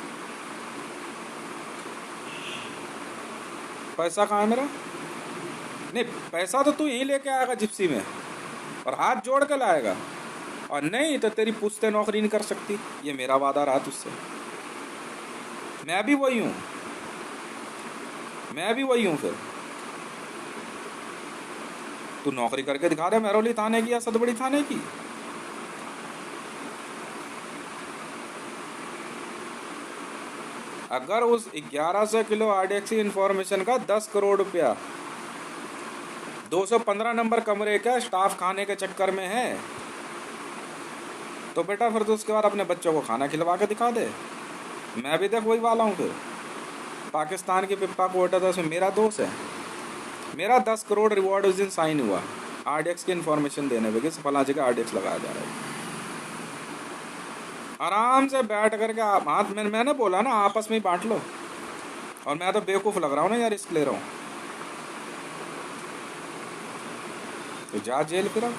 पैसा कहाँ है मेरा? नहीं पैसा तो तू यहीं लेके आएगा जिप्सी में, और हाथ जोड़ के लाएगा, और नहीं तो तेरी पुश्ते नौकरी नहीं कर सकती, ये मेरा वादा रहा तुझसे। मैं भी वही हूँ फिर तू नौकरी करके दिखा दे महरौली थाने की या सतबड़ी थाने की। अगर उस 1100 किलो RDX इंफॉर्मेशन का 10 करोड़ रुपया 215 नंबर कमरे का स्टाफ खाने के चक्कर में है, तो बेटा फिर तो उसके बाद अपने बच्चों को खाना खिलवा के दिखा दे। मैं भी देख वही वाला हूँ। फिर पाकिस्तान के पिप्पा कोटा था, उसमें मेरा दोस्त है। मेरा 10 करोड़ रिवॉर्ड उस दिन साइन हुआ RDX की इन्फॉर्मेशन देने पे कि फला जगह RDX लगाया जा रहा है। आराम से बैठ करके आप हाथ में, मैंने बोला ना आपस में ही बांट लो। और मैं तो बेवकूफ़ लग रहा हूँ ना यार, रिस्क ले रहा हूँ। तो जा जेल फिर अब।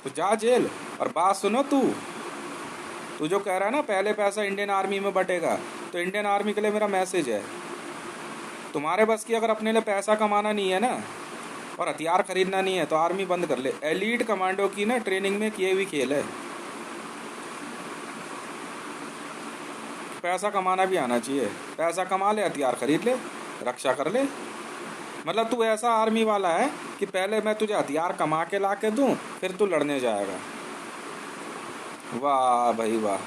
तो जा जेल। और बात सुनो, तू जो कह रहा है ना पहले पैसा इंडियन आर्मी में बटेगा, तो इंडियन आर्मी के लिए मेरा मैसेज है, तुम्हारे बस की अगर अपने लिए पैसा कमाना नहीं है ना और हथियार खरीदना नहीं है तो आर्मी बंद कर ले। एलीट कमांडो की ना ट्रेनिंग में किए हुई खेल है। पैसा कमाना भी आना चाहिए। पैसा कमा ले, हथियार खरीद ले, रक्षा कर ले। मतलब तू ऐसा आर्मी वाला है कि पहले मैं तुझे हथियार कमा के ला के दूँ, फिर तू लड़ने जाएगा। वाह भाई वाह।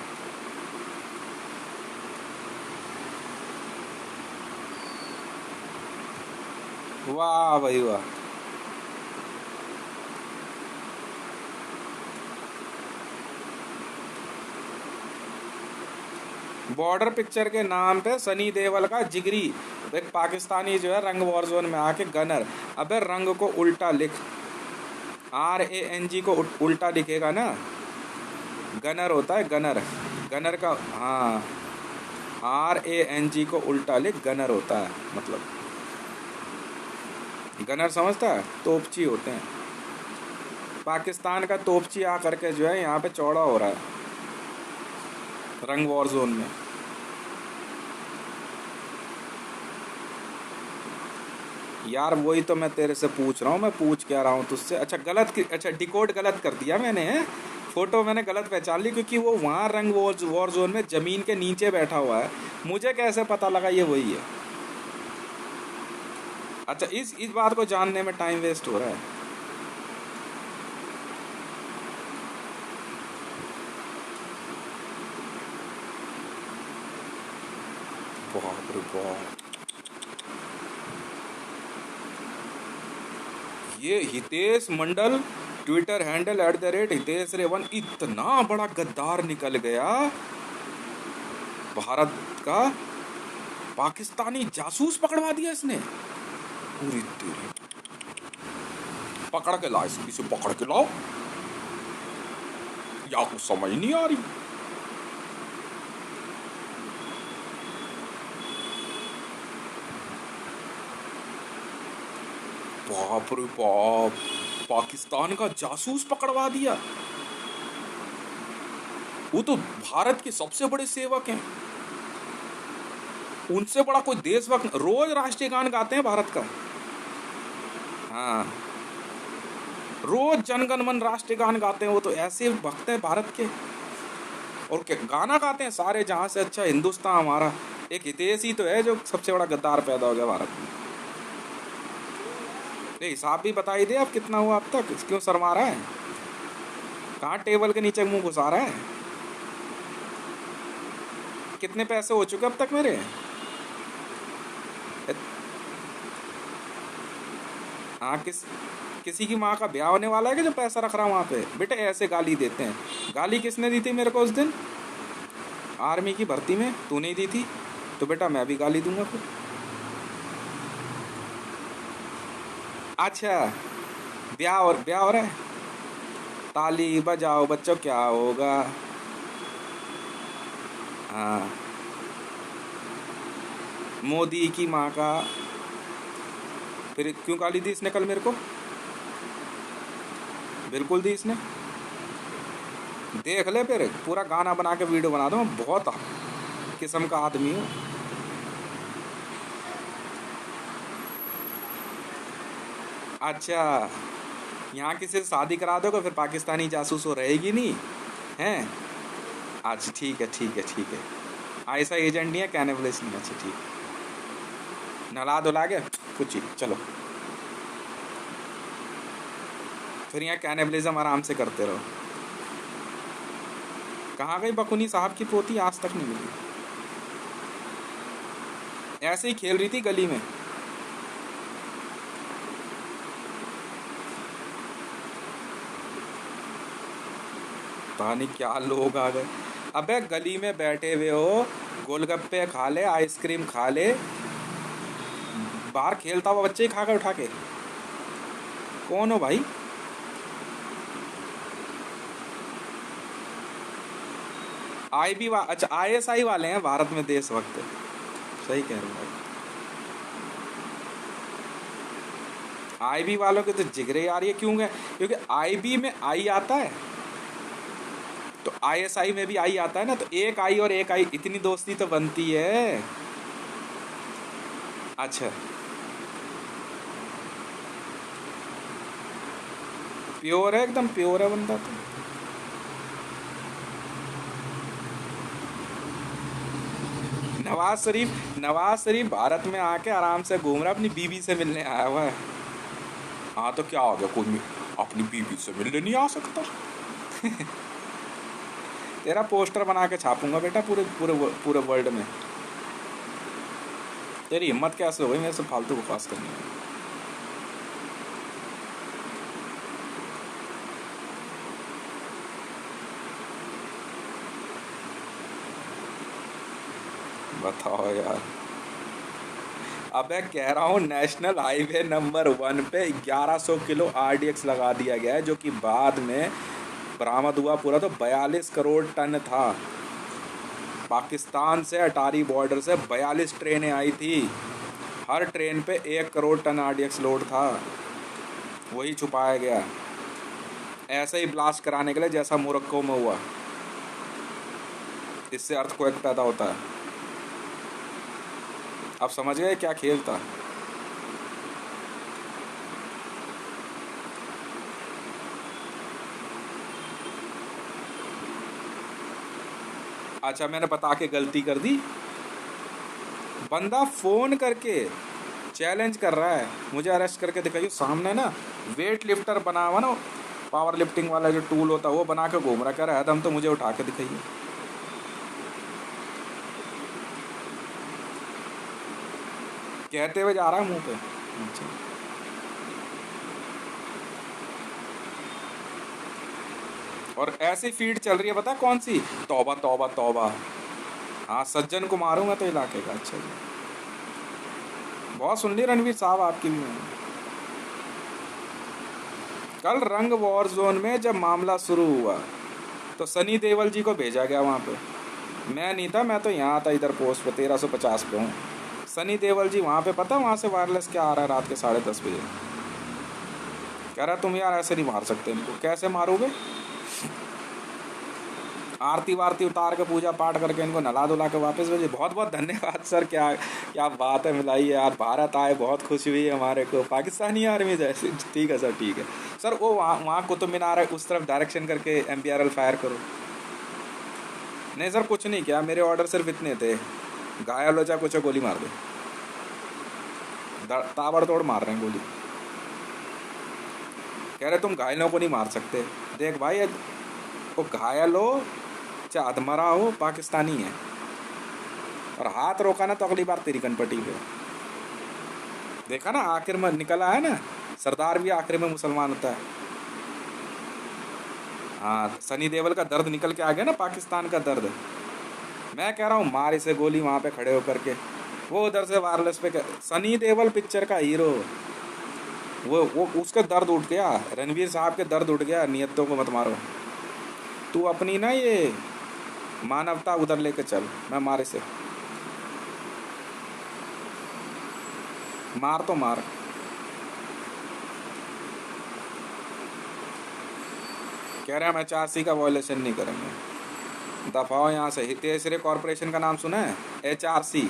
वाह भाई वाह। बॉर्डर पिक्चर के नाम पे सनी देओल का जिगरी एक पाकिस्तानी जो है रंग वॉर जोन में आके गनर। अबे रंग को उल्टा लिख, RANG को उल्टा लिखेगा ना, गनर होता है गनर। गनर का हाँ, RANG को उल्टा लिख, गनर होता है। मतलब गनर समझता है, तोपची होते हैं। पाकिस्तान का तोपची आ करके जो है यहाँ पे चौड़ा हो रहा है रंग वॉर जोन में। यार वही तो मैं तेरे से पूछ रहा हूँ, मैं पूछ क्या रहा हूँ तुझसे। अच्छा डिकोड गलत कर दिया मैंने, फोटो मैंने गलत पहचान ली, क्योंकि वो वहाँ रंग वॉर जोन में जमीन के नीचे बैठा हुआ है। मुझे कैसे पता लगा ये वही है। अच्छा इस बात को जानने में टाइम वेस्ट हो रहा है। बाप रे बाप। ये हितेश मंडल ट्विटर हैंडल @हितेश रेवन इतना बड़ा गद्दार निकल गया भारत का। पाकिस्तानी जासूस पकड़वा दिया इसने। पूरी तेरी पकड़ के ला, इसे पकड़ के लाओ, या कुछ समझ नहीं आ रही। बाप रे बाप, पाकिस्तान का जासूस पकड़वा दिया। वो तो भारत के सबसे बड़े सेवक हैं, उनसे बड़ा कोई देशभक्त। रोज राष्ट्रीय गान गाते हैं भारत का। हाँ, रोज जनगण मन राष्ट्रीय गान गाते हैं। वो तो ऐसे भक्त हैं भारत के। और क्या गाना गाते हैं, सारे जहां से अच्छा हिंदुस्तान हमारा। एक हितेश ही तो है जो सबसे बड़ा गद्दार पैदा हो गया भारत में। हिसाब भी बताई दे अब कितना हुआ अब तक। क्यों शर्मा रहा है? कहाँ टेबल के नीचे मुंह घुसा रहा है? कितने पैसे हो चुके अब तक मेरे? हाँ, किसी की माँ का ब्याह होने वाला है कि जो पैसा रख रहा वहाँ पे? बेटे ऐसे गाली देते हैं। गाली किसने दी थी मेरे को उस दिन आर्मी की भर्ती में? तू नहीं दी थी तो बेटा मैं भी गाली दूंगा फिर। अच्छा ब्याह हो रहा है, ताली बजाओ बच्चों, क्या होगा। हाँ, मोदी की माँ का। फिर क्यों गाली दी इसने कल मेरे को? बिल्कुल दी इसने। देख ले, फिर पूरा गाना बना के वीडियो बना दो। मैं बहुत किस्म का आदमी हूँ। अच्छा, यहाँ किसी से शादी करा दोगे फिर पाकिस्तानी जासूस हो रहेगी नहीं हैं? अच्छा ठीक है। ऐसा एजेंट नहीं है, कैनिबलिस्ट नहीं है। अच्छा ठीक है, नला धुला के कुछ ही चलो, फिर यहाँ कैनिबलिज्म आराम से करते रहो। कहाँ गई बकुनी साहब की पोती? आज तक नहीं मिली। ऐसे ही खेल रही थी गली में। पता नहीं क्या लोग आ गए। अबे गली में बैठे हुए हो, गोलगप्पे खा ले, आइसक्रीम खा ले, बाहर खेलता हुआ बच्चे ही खा कर उठा के। कौन हो भाई? अच्छा ISI वाले हैं भारत में देशभक्त। सही कह रहे हो भाई। IB वालों के तो जिगरे यार, ये क्यों है? क्योंकि IB में I आता है तो ISI में भी I आता है ना, तो एक I और एक I, इतनी दोस्ती तो बनती है। अच्छा, प्योर है, एकदम प्योर है बंदा तो। नवाज शरीफ भारत में आके आराम से घूम रहा है, अपनी बीवी से मिलने आया हुआ है। हाँ तो क्या हो गया, कोई अपनी बीवी से मिलने नहीं आ सकता? तेरा पोस्टर बना के छापूंगा बेटा पूरे पूरे पूरे वर्ल्ड में। तेरी हिम्मत कैसे हो गई मेरे से फालतू बकवास करने में? बताओ यार। अबे कह रहा हूँ, नेशनल हाईवे नंबर 1 पे 1100 किलो RDX लगा दिया गया है, जो कि बाद में बरामद हुआ पूरा तो 42 करोड़ टन था। पाकिस्तान से अटारी बॉर्डर से 42 ट्रेनें आई थी, हर ट्रेन पे 1 करोड़ टन RDX लोड था। वही छुपाया गया ऐसे ही ब्लास्ट कराने के लिए, जैसा मोरक्को में हुआ। इससे अर्थक्वेक पैदा होता है। आप समझ गए क्या खेल था? अच्छा, मैंने बता के गलती कर दी। बंदा फोन करके चैलेंज कर रहा है, मुझे अरेस्ट करके दिखाइए। सामने ना वेट लिफ्टर बना हुआ ना, पावर लिफ्टिंग वाला जो टूल होता है वो बना के घूम रहा, कह रहा है दम तो मुझे उठा के दिखाइए। कहते हुए जा रहा है मुंह पे। अच्छा, और ऐसी फीड चल रही है, पता है कौन सी? तौबा तौबा तौबा। हाँ, सज्जन को मारूंगा तो इलाके का। अच्छा जी, बहुत सुन ली रणवीर साहब आपकी भी मैंने। कल रंग वॉर जोन में जब मामला शुरू हुआ तो सनी देओल जी को भेजा गया वहाँ पे। मैं नहीं था, मैं तो यहाँ था इधर पोस्ट पे 1350 पे हूँ। सनी देओल जी वहाँ पे, पता वहाँ से वायरलेस क्या आ रहा है रात के 10:30 बजे? कह रहा तुम यार ऐसे नहीं मार सकते इनको। कैसे मारोगे? आरती वारती उतार के पूजा पाठ करके इनको नला धुला के वापस भेजे। बहुत बहुत धन्यवाद सर, क्या क्या बात है, मिलाई है यार। भारत आए, बहुत खुशी हुई है हमारे को। पाकिस्तानी आर्मी जैसे, ठीक है सर, ठीक है सर। वो वहाँ कुतुब मीनार है, उस तरफ डायरेक्शन करके MPRL फायर करो। नहीं सर, कुछ नहीं किया, मेरे ऑर्डर सिर्फ इतने थे, घायल हो जाए कुछ गोली मार दे। ताबड़तोड़ मार रहे हैं गोली। कह रहे तुम घायलों को नहीं मार सकते। देख भाई, वो घायल हो चाहे अधमरा हो, पाकिस्तानी है। और हाथ रोका ना तो अगली बार तेरी कनपटी पे। देखा ना, आखिर में निकला है ना, सरदार भी आखिर में मुसलमान होता है। हाँ, सनी देओल का दर्द निकल के आ गया ना, पाकिस्तान का दर्द। मैं कह रहा हूँ मार इसे गोली वहाँ पे खड़े होकर के। वो उधर से वायरलेस पे सनी देओल पिक्चर का हीरो, वो उसका दर्द उठ गया, रणवीर साहब के दर्द उठ गया। नियतों को मत मारो। तू अपनी ना ये मानवता उधर लेके चल। मैं मारे से मार तो मार। कह रहे हम HRC का वायलेशन नहीं करेंगे। दफाओ यहाँ से। हितेश रे कॉरपोरेशन का नाम सुना है? HRC,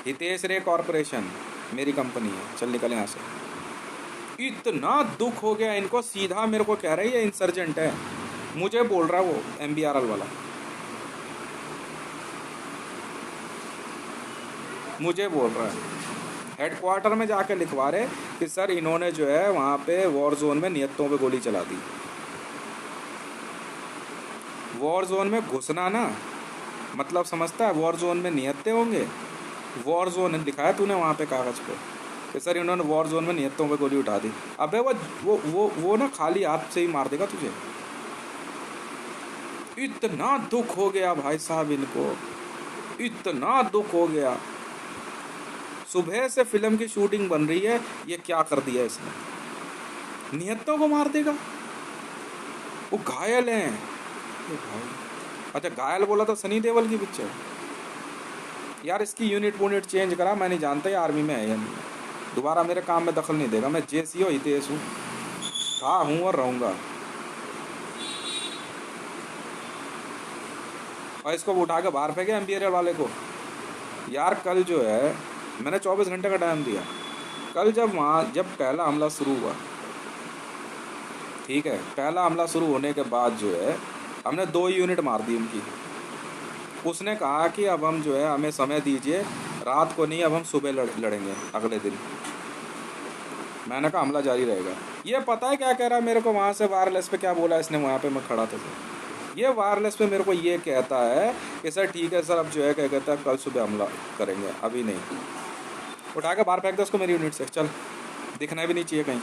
हितेश रे कॉरपोरेशन मेरी कंपनी है। चल निकल यहाँ से। इतना दुख हो गया इनको, सीधा मेरे को कह रही है इंसर्जेंट है। मुझे बोल रहा है वो MBRL वाला, मुझे बोल रहा है हेडक्वार्टर में जाके लिखवा रहे कि सर इन्होंने जो है वहाँ पे वॉर जोन में नियतों पे गोली चला दी। वॉर जोन में घुसना ना मतलब समझता है, वॉर जोन में नियतें होंगे। वॉर जोन लिखा है तूने वहाँ पे कागज़ पे कि सर इन्होंने वॉर जोन में नियतों पे गोली उठा दी। अबे वो ना खाली हाथ से ही मार देगा तुझे। इतना दुख हो गया भाई साहब इनको, इतना दुख हो गया। सुबह से फिल्म की शूटिंग बन रही है, ये क्या कर दिया इसने? नियतों को मार देगा। वो घायल हैं। भाई अच्छा घायल बोला तो सनी देओल की पिक्चर। यार इसकी यूनिट चेंज करा, मैं नहीं जानता ये आर्मी में है या नहीं है। दोबारा मेरे काम में दखल नहीं देगा, मैं जैसी हो हितेश हूँ, था हूँ और रहूँगा। और इसको उठा के बाहर फेंके एम्पियरियल वाले को। यार कल जो है मैंने 24 घंटे का टाइम दिया। कल जब पहला हमला शुरू हुआ, ठीक है, पहला हमला शुरू होने के बाद जो है हमने 2 यूनिट मार दी उनकी। उसने कहा कि अब हम जो है हमें समय दीजिए, रात को नहीं, अब हम सुबह लड़ेंगे अगले दिन। मैंने कहा हमला जारी रहेगा। ये पता है क्या कह रहा है मेरे को वहाँ से वायरलेस पे, क्या बोला इसने वहाँ पे, मैं खड़ा था सर। ये वायरलेस पे मेरे को ये कहता है कि सर ठीक है सर, अब जो है क्या कहता है कल सुबह हमला करेंगे, अभी नहीं। उठा के बाहर फेंक दो उसको मेरी यूनिट से, चल, दिखना भी नहीं चाहिए कहीं।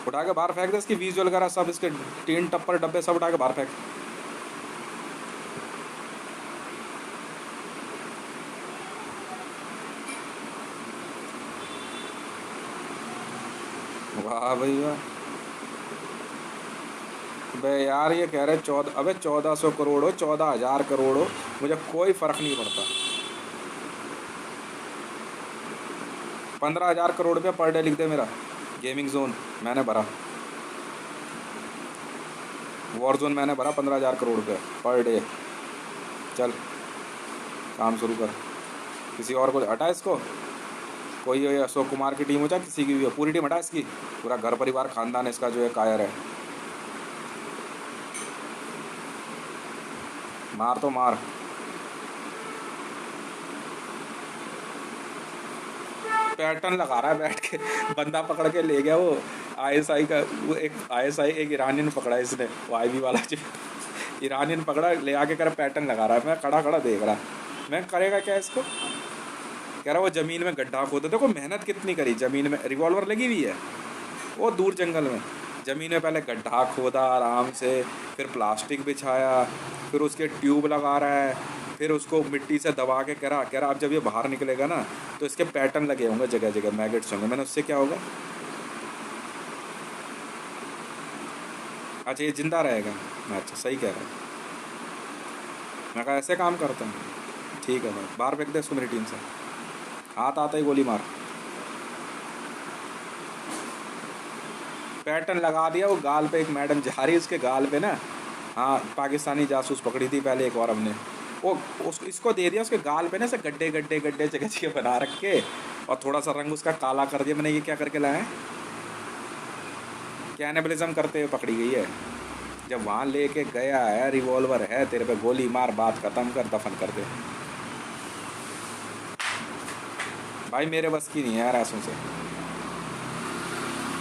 उठा के बाहर फेंक दे, इसकी विजुअल वगैरह सब, इसके टीन टप्पर डब्बे सब उठा के बाहर फेंक। वाह भाई वाह। बे यार ये कह रहे 1400 करोड़ हो, 14,000 करोड़ हो, मुझे कोई फ़र्क नहीं पड़ता। 15,000 करोड़ रुपया पर डे लिख दे मेरा। गेमिंग जोन मैंने भरा, वॉर जोन मैंने भरा 15,000 करोड़ रुपये पर डे। चल काम शुरू कर, किसी और को हटा इसको। कोई हो, अशोक कुमार की टीम हो चाहे किसी की भी हो, पूरी टीम हटा इसकी। पूरा घर परिवार खानदान इसका जो है कायर है। मार तो मार। पैटर्न लगा रहा है बैठ के, बंदा पकड़ के ले गया वो आईएसआई का, वो एक आईएसआई एक ईरानियन पकड़ा इसने, वो आईबी वाला जो ईरानियन पकड़ा, ले आके कर पैटर्न लगा रहा है। मैं खड़ा खड़ा देख रहा, मैं करेगा क्या इसको। कह रहा वो ज़मीन में गड्ढा खोदा, देखो मेहनत कितनी करी, ज़मीन में रिवॉल्वर लगी हुई है, वो दूर जंगल में ज़मीन में पहले गड्ढा खोदा आराम से, फिर प्लास्टिक बिछाया, फिर उसके ट्यूब लगा रहा है, फिर उसको मिट्टी से दबा के कह रहा अब जब ये बाहर निकलेगा ना तो इसके पैटर्न लगे होंगे जगह जगह, मैगेट्स होंगे। मैंने उससे क्या होगा, अच्छा ये जिंदा रहेगा। मैं अच्छा सही कह रहा है, मैं कहा ऐसे काम करता हूँ। ठीक है भाई, बाहर फेंक दे इसको मेरी टीम से, हाथ आता ही गोली मार। पैटर्न लगा दिया, वो गाल पे एक मैडम जा रही है, उसके गाल पे ना, हाँ पाकिस्तानी जासूस पकड़ी थी पहले एक बार हमने, वो इसको दे दिया उसके गाल पे ना, ऐसे गड्ढे गड्ढे गड्ढे जगह जगह बना रखे, और थोड़ा सा रंग उसका काला कर दिया। मैंने ये क्या करके लाया है, कैनिबलिज्म करते हुए पकड़ी गई है। जब वहाँ लेके गया है, रिवॉल्वर है तेरे पे, गोली मार, बात खत्म कर, दफन कर दे। भाई मेरे बस की नहीं है यार ऐसों से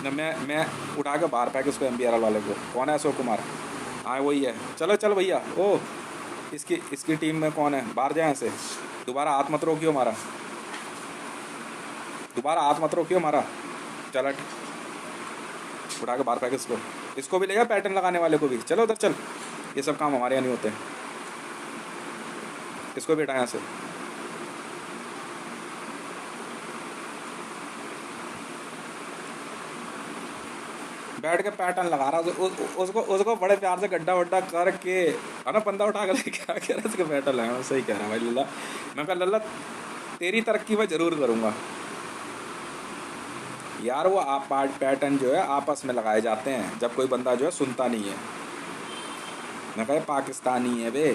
न, मैं उठा के बाहर फेंक उसको, एमबीआर वाले को। कौन है अशोक कुमार, हाँ वही है। चलो चल भैया, ओ इसकी टीम में कौन है, बाहर जाए ऐसे। दोबारा हाथ मत रोकियो हमारा, दोबारा हाथ मत रोकियो हमारा। चल हट, उठा के बाहर फेंक इसको भी लेगा, पैटर्न लगाने वाले को भी। चलो उधर चल, ये सब काम हमारे यहाँ नहीं होते। इसको भी हटाया यहाँ से। बैठ के पैटर्न लगा रहा, उसको बड़े प्यार से गड्ढा वड्ढा करके है ना, बंदा उठा कर क्या कह रहा है, उसको पैटर्न लगाया। सही कह रहा है भाई लल्ला। मैं कहा लल्ला तेरी तरक्की मैं ज़रूर करूँगा यार। वो आप पैटर्न जो है आपस में लगाए जाते हैं जब कोई बंदा जो है सुनता नहीं है। मैं कहा पाकिस्तानी है बे,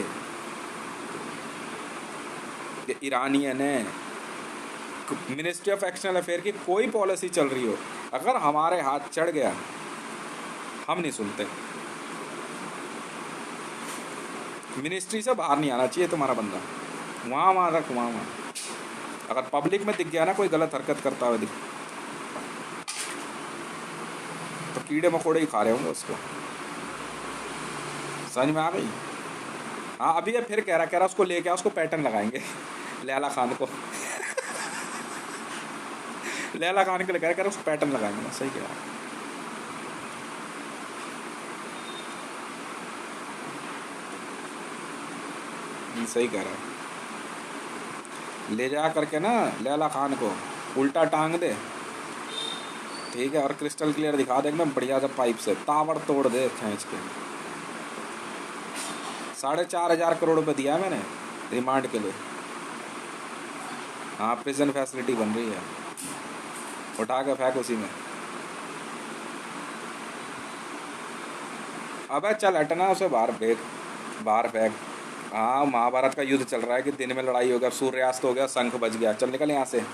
ये ईरानियन है। मिनिस्ट्री ऑफ एक्सटर्नल अफेयर की कोई पॉलिसी चल रही हो, अगर हमारे हाथ चढ़ गया हम नहीं सुनते। मिनिस्ट्री से बाहर नहीं आना चाहिए तुम्हारा बंदा, वहाँ रख, वहाँ। अगर पब्लिक में दिख गया ना कोई गलत हरकत करता हुआ दिख, तो कीड़े मकोड़े ही खा रहे होंगे उसको। समझ में आ गई। हाँ अभी ये फिर कह रहा उसको लेके आओ, उसको पैटर्न लगाएंगे लैला खान को लैला खान के लिए कह रहा उसको पैटर्न लगाएंगे। सही कह रहा, सही कह रहा है। ले जा करके ना लैला खान को उल्टा टांग दे, ठीक है, और क्रिस्टल क्लियर दिखा दे एकदम बढ़िया सा पाइप से, ताबड़ तोड़ दे खींच के। 4,500 करोड़ रुपये दिया है मैंने रिमांड के लिए। हाँ, प्रिजन फैसिलिटी बन रही है, उठा के फेंक उसी में। अबे चल हटना, उसे बाहर फेंक, बाहर फेंक। हाँ, महाभारत का युद्ध चल रहा है कि दिन में लड़ाई हो गया, सूर्यास्त हो गया, शंख बज गया, चल निकल यहाँ से,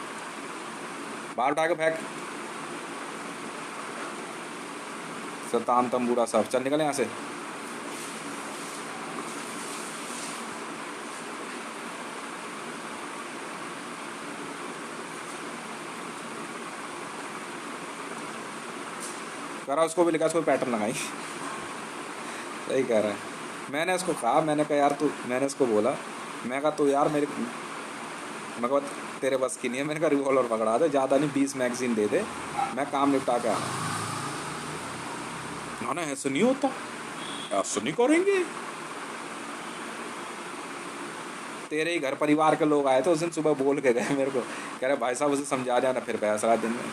बाहर उठा के फेंक। शैतान तंबूरा साहब, चल निकल यहाँ से। करा उसको भी लिखा, उसको पैटर्न लगाई। सही कह रहा है। मैंने उसको कहा, मैंने कहा यार तू, मैंने उसको बोला, मैं कहा तू यार मेरे, मैं कहा तेरे बस की नहीं है, मैंने कहा रिवॉल्वर पकड़ा दे, ज़्यादा नहीं 20 मैगजीन दे दे, मैं काम निपटा के आना। ना ऐसा नहीं होता, ऐसा नहीं करेंगे। तेरे ही घर परिवार के लोग आए थे उस दिन, सुबह बोल के गए मेरे को, कह रहे भाई साहब उसे समझा जाना, फिर बहस रहा दिन में।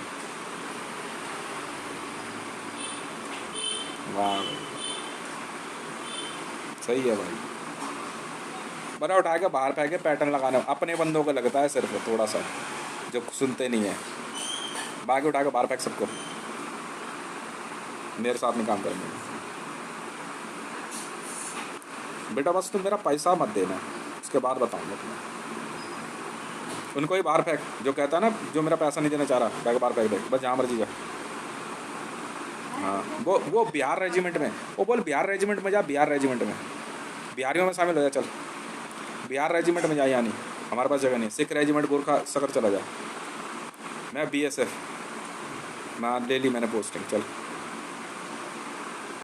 वाह, सही है भाई। बना उठा के बाहर फेंके, पैटर्न लगाने अपने बंदों को लगता है सिर्फ थोड़ा सा, जो सुनते नहीं है। बाकी उठा के बाहर फेंक सबको, मेरे साथ नहीं काम करेंगे बेटा, बस तुम मेरा पैसा मत देना, उसके बाद बताऊंगा तुम्हें। उनको ही बाहर फेंक, जो कहता है ना जो मेरा पैसा नहीं देना चाह रहा, बैग बाहर फेंक दे, बस जहाँ मर्जी जा। हाँ, वो बिहार रेजिमेंट में, वो बोल बिहार रेजिमेंट में जा, बिहार रेजिमेंट में, बिहारियों में शामिल हो जा, चल बिहार रेजिमेंट में जा, यहाँ नहीं, हमारे पास जगह नहीं। सिख रेजिमेंट गोरखा सकर चला जा, मैं BSF, मैं ले ली मैंने पोस्टिंग, चल।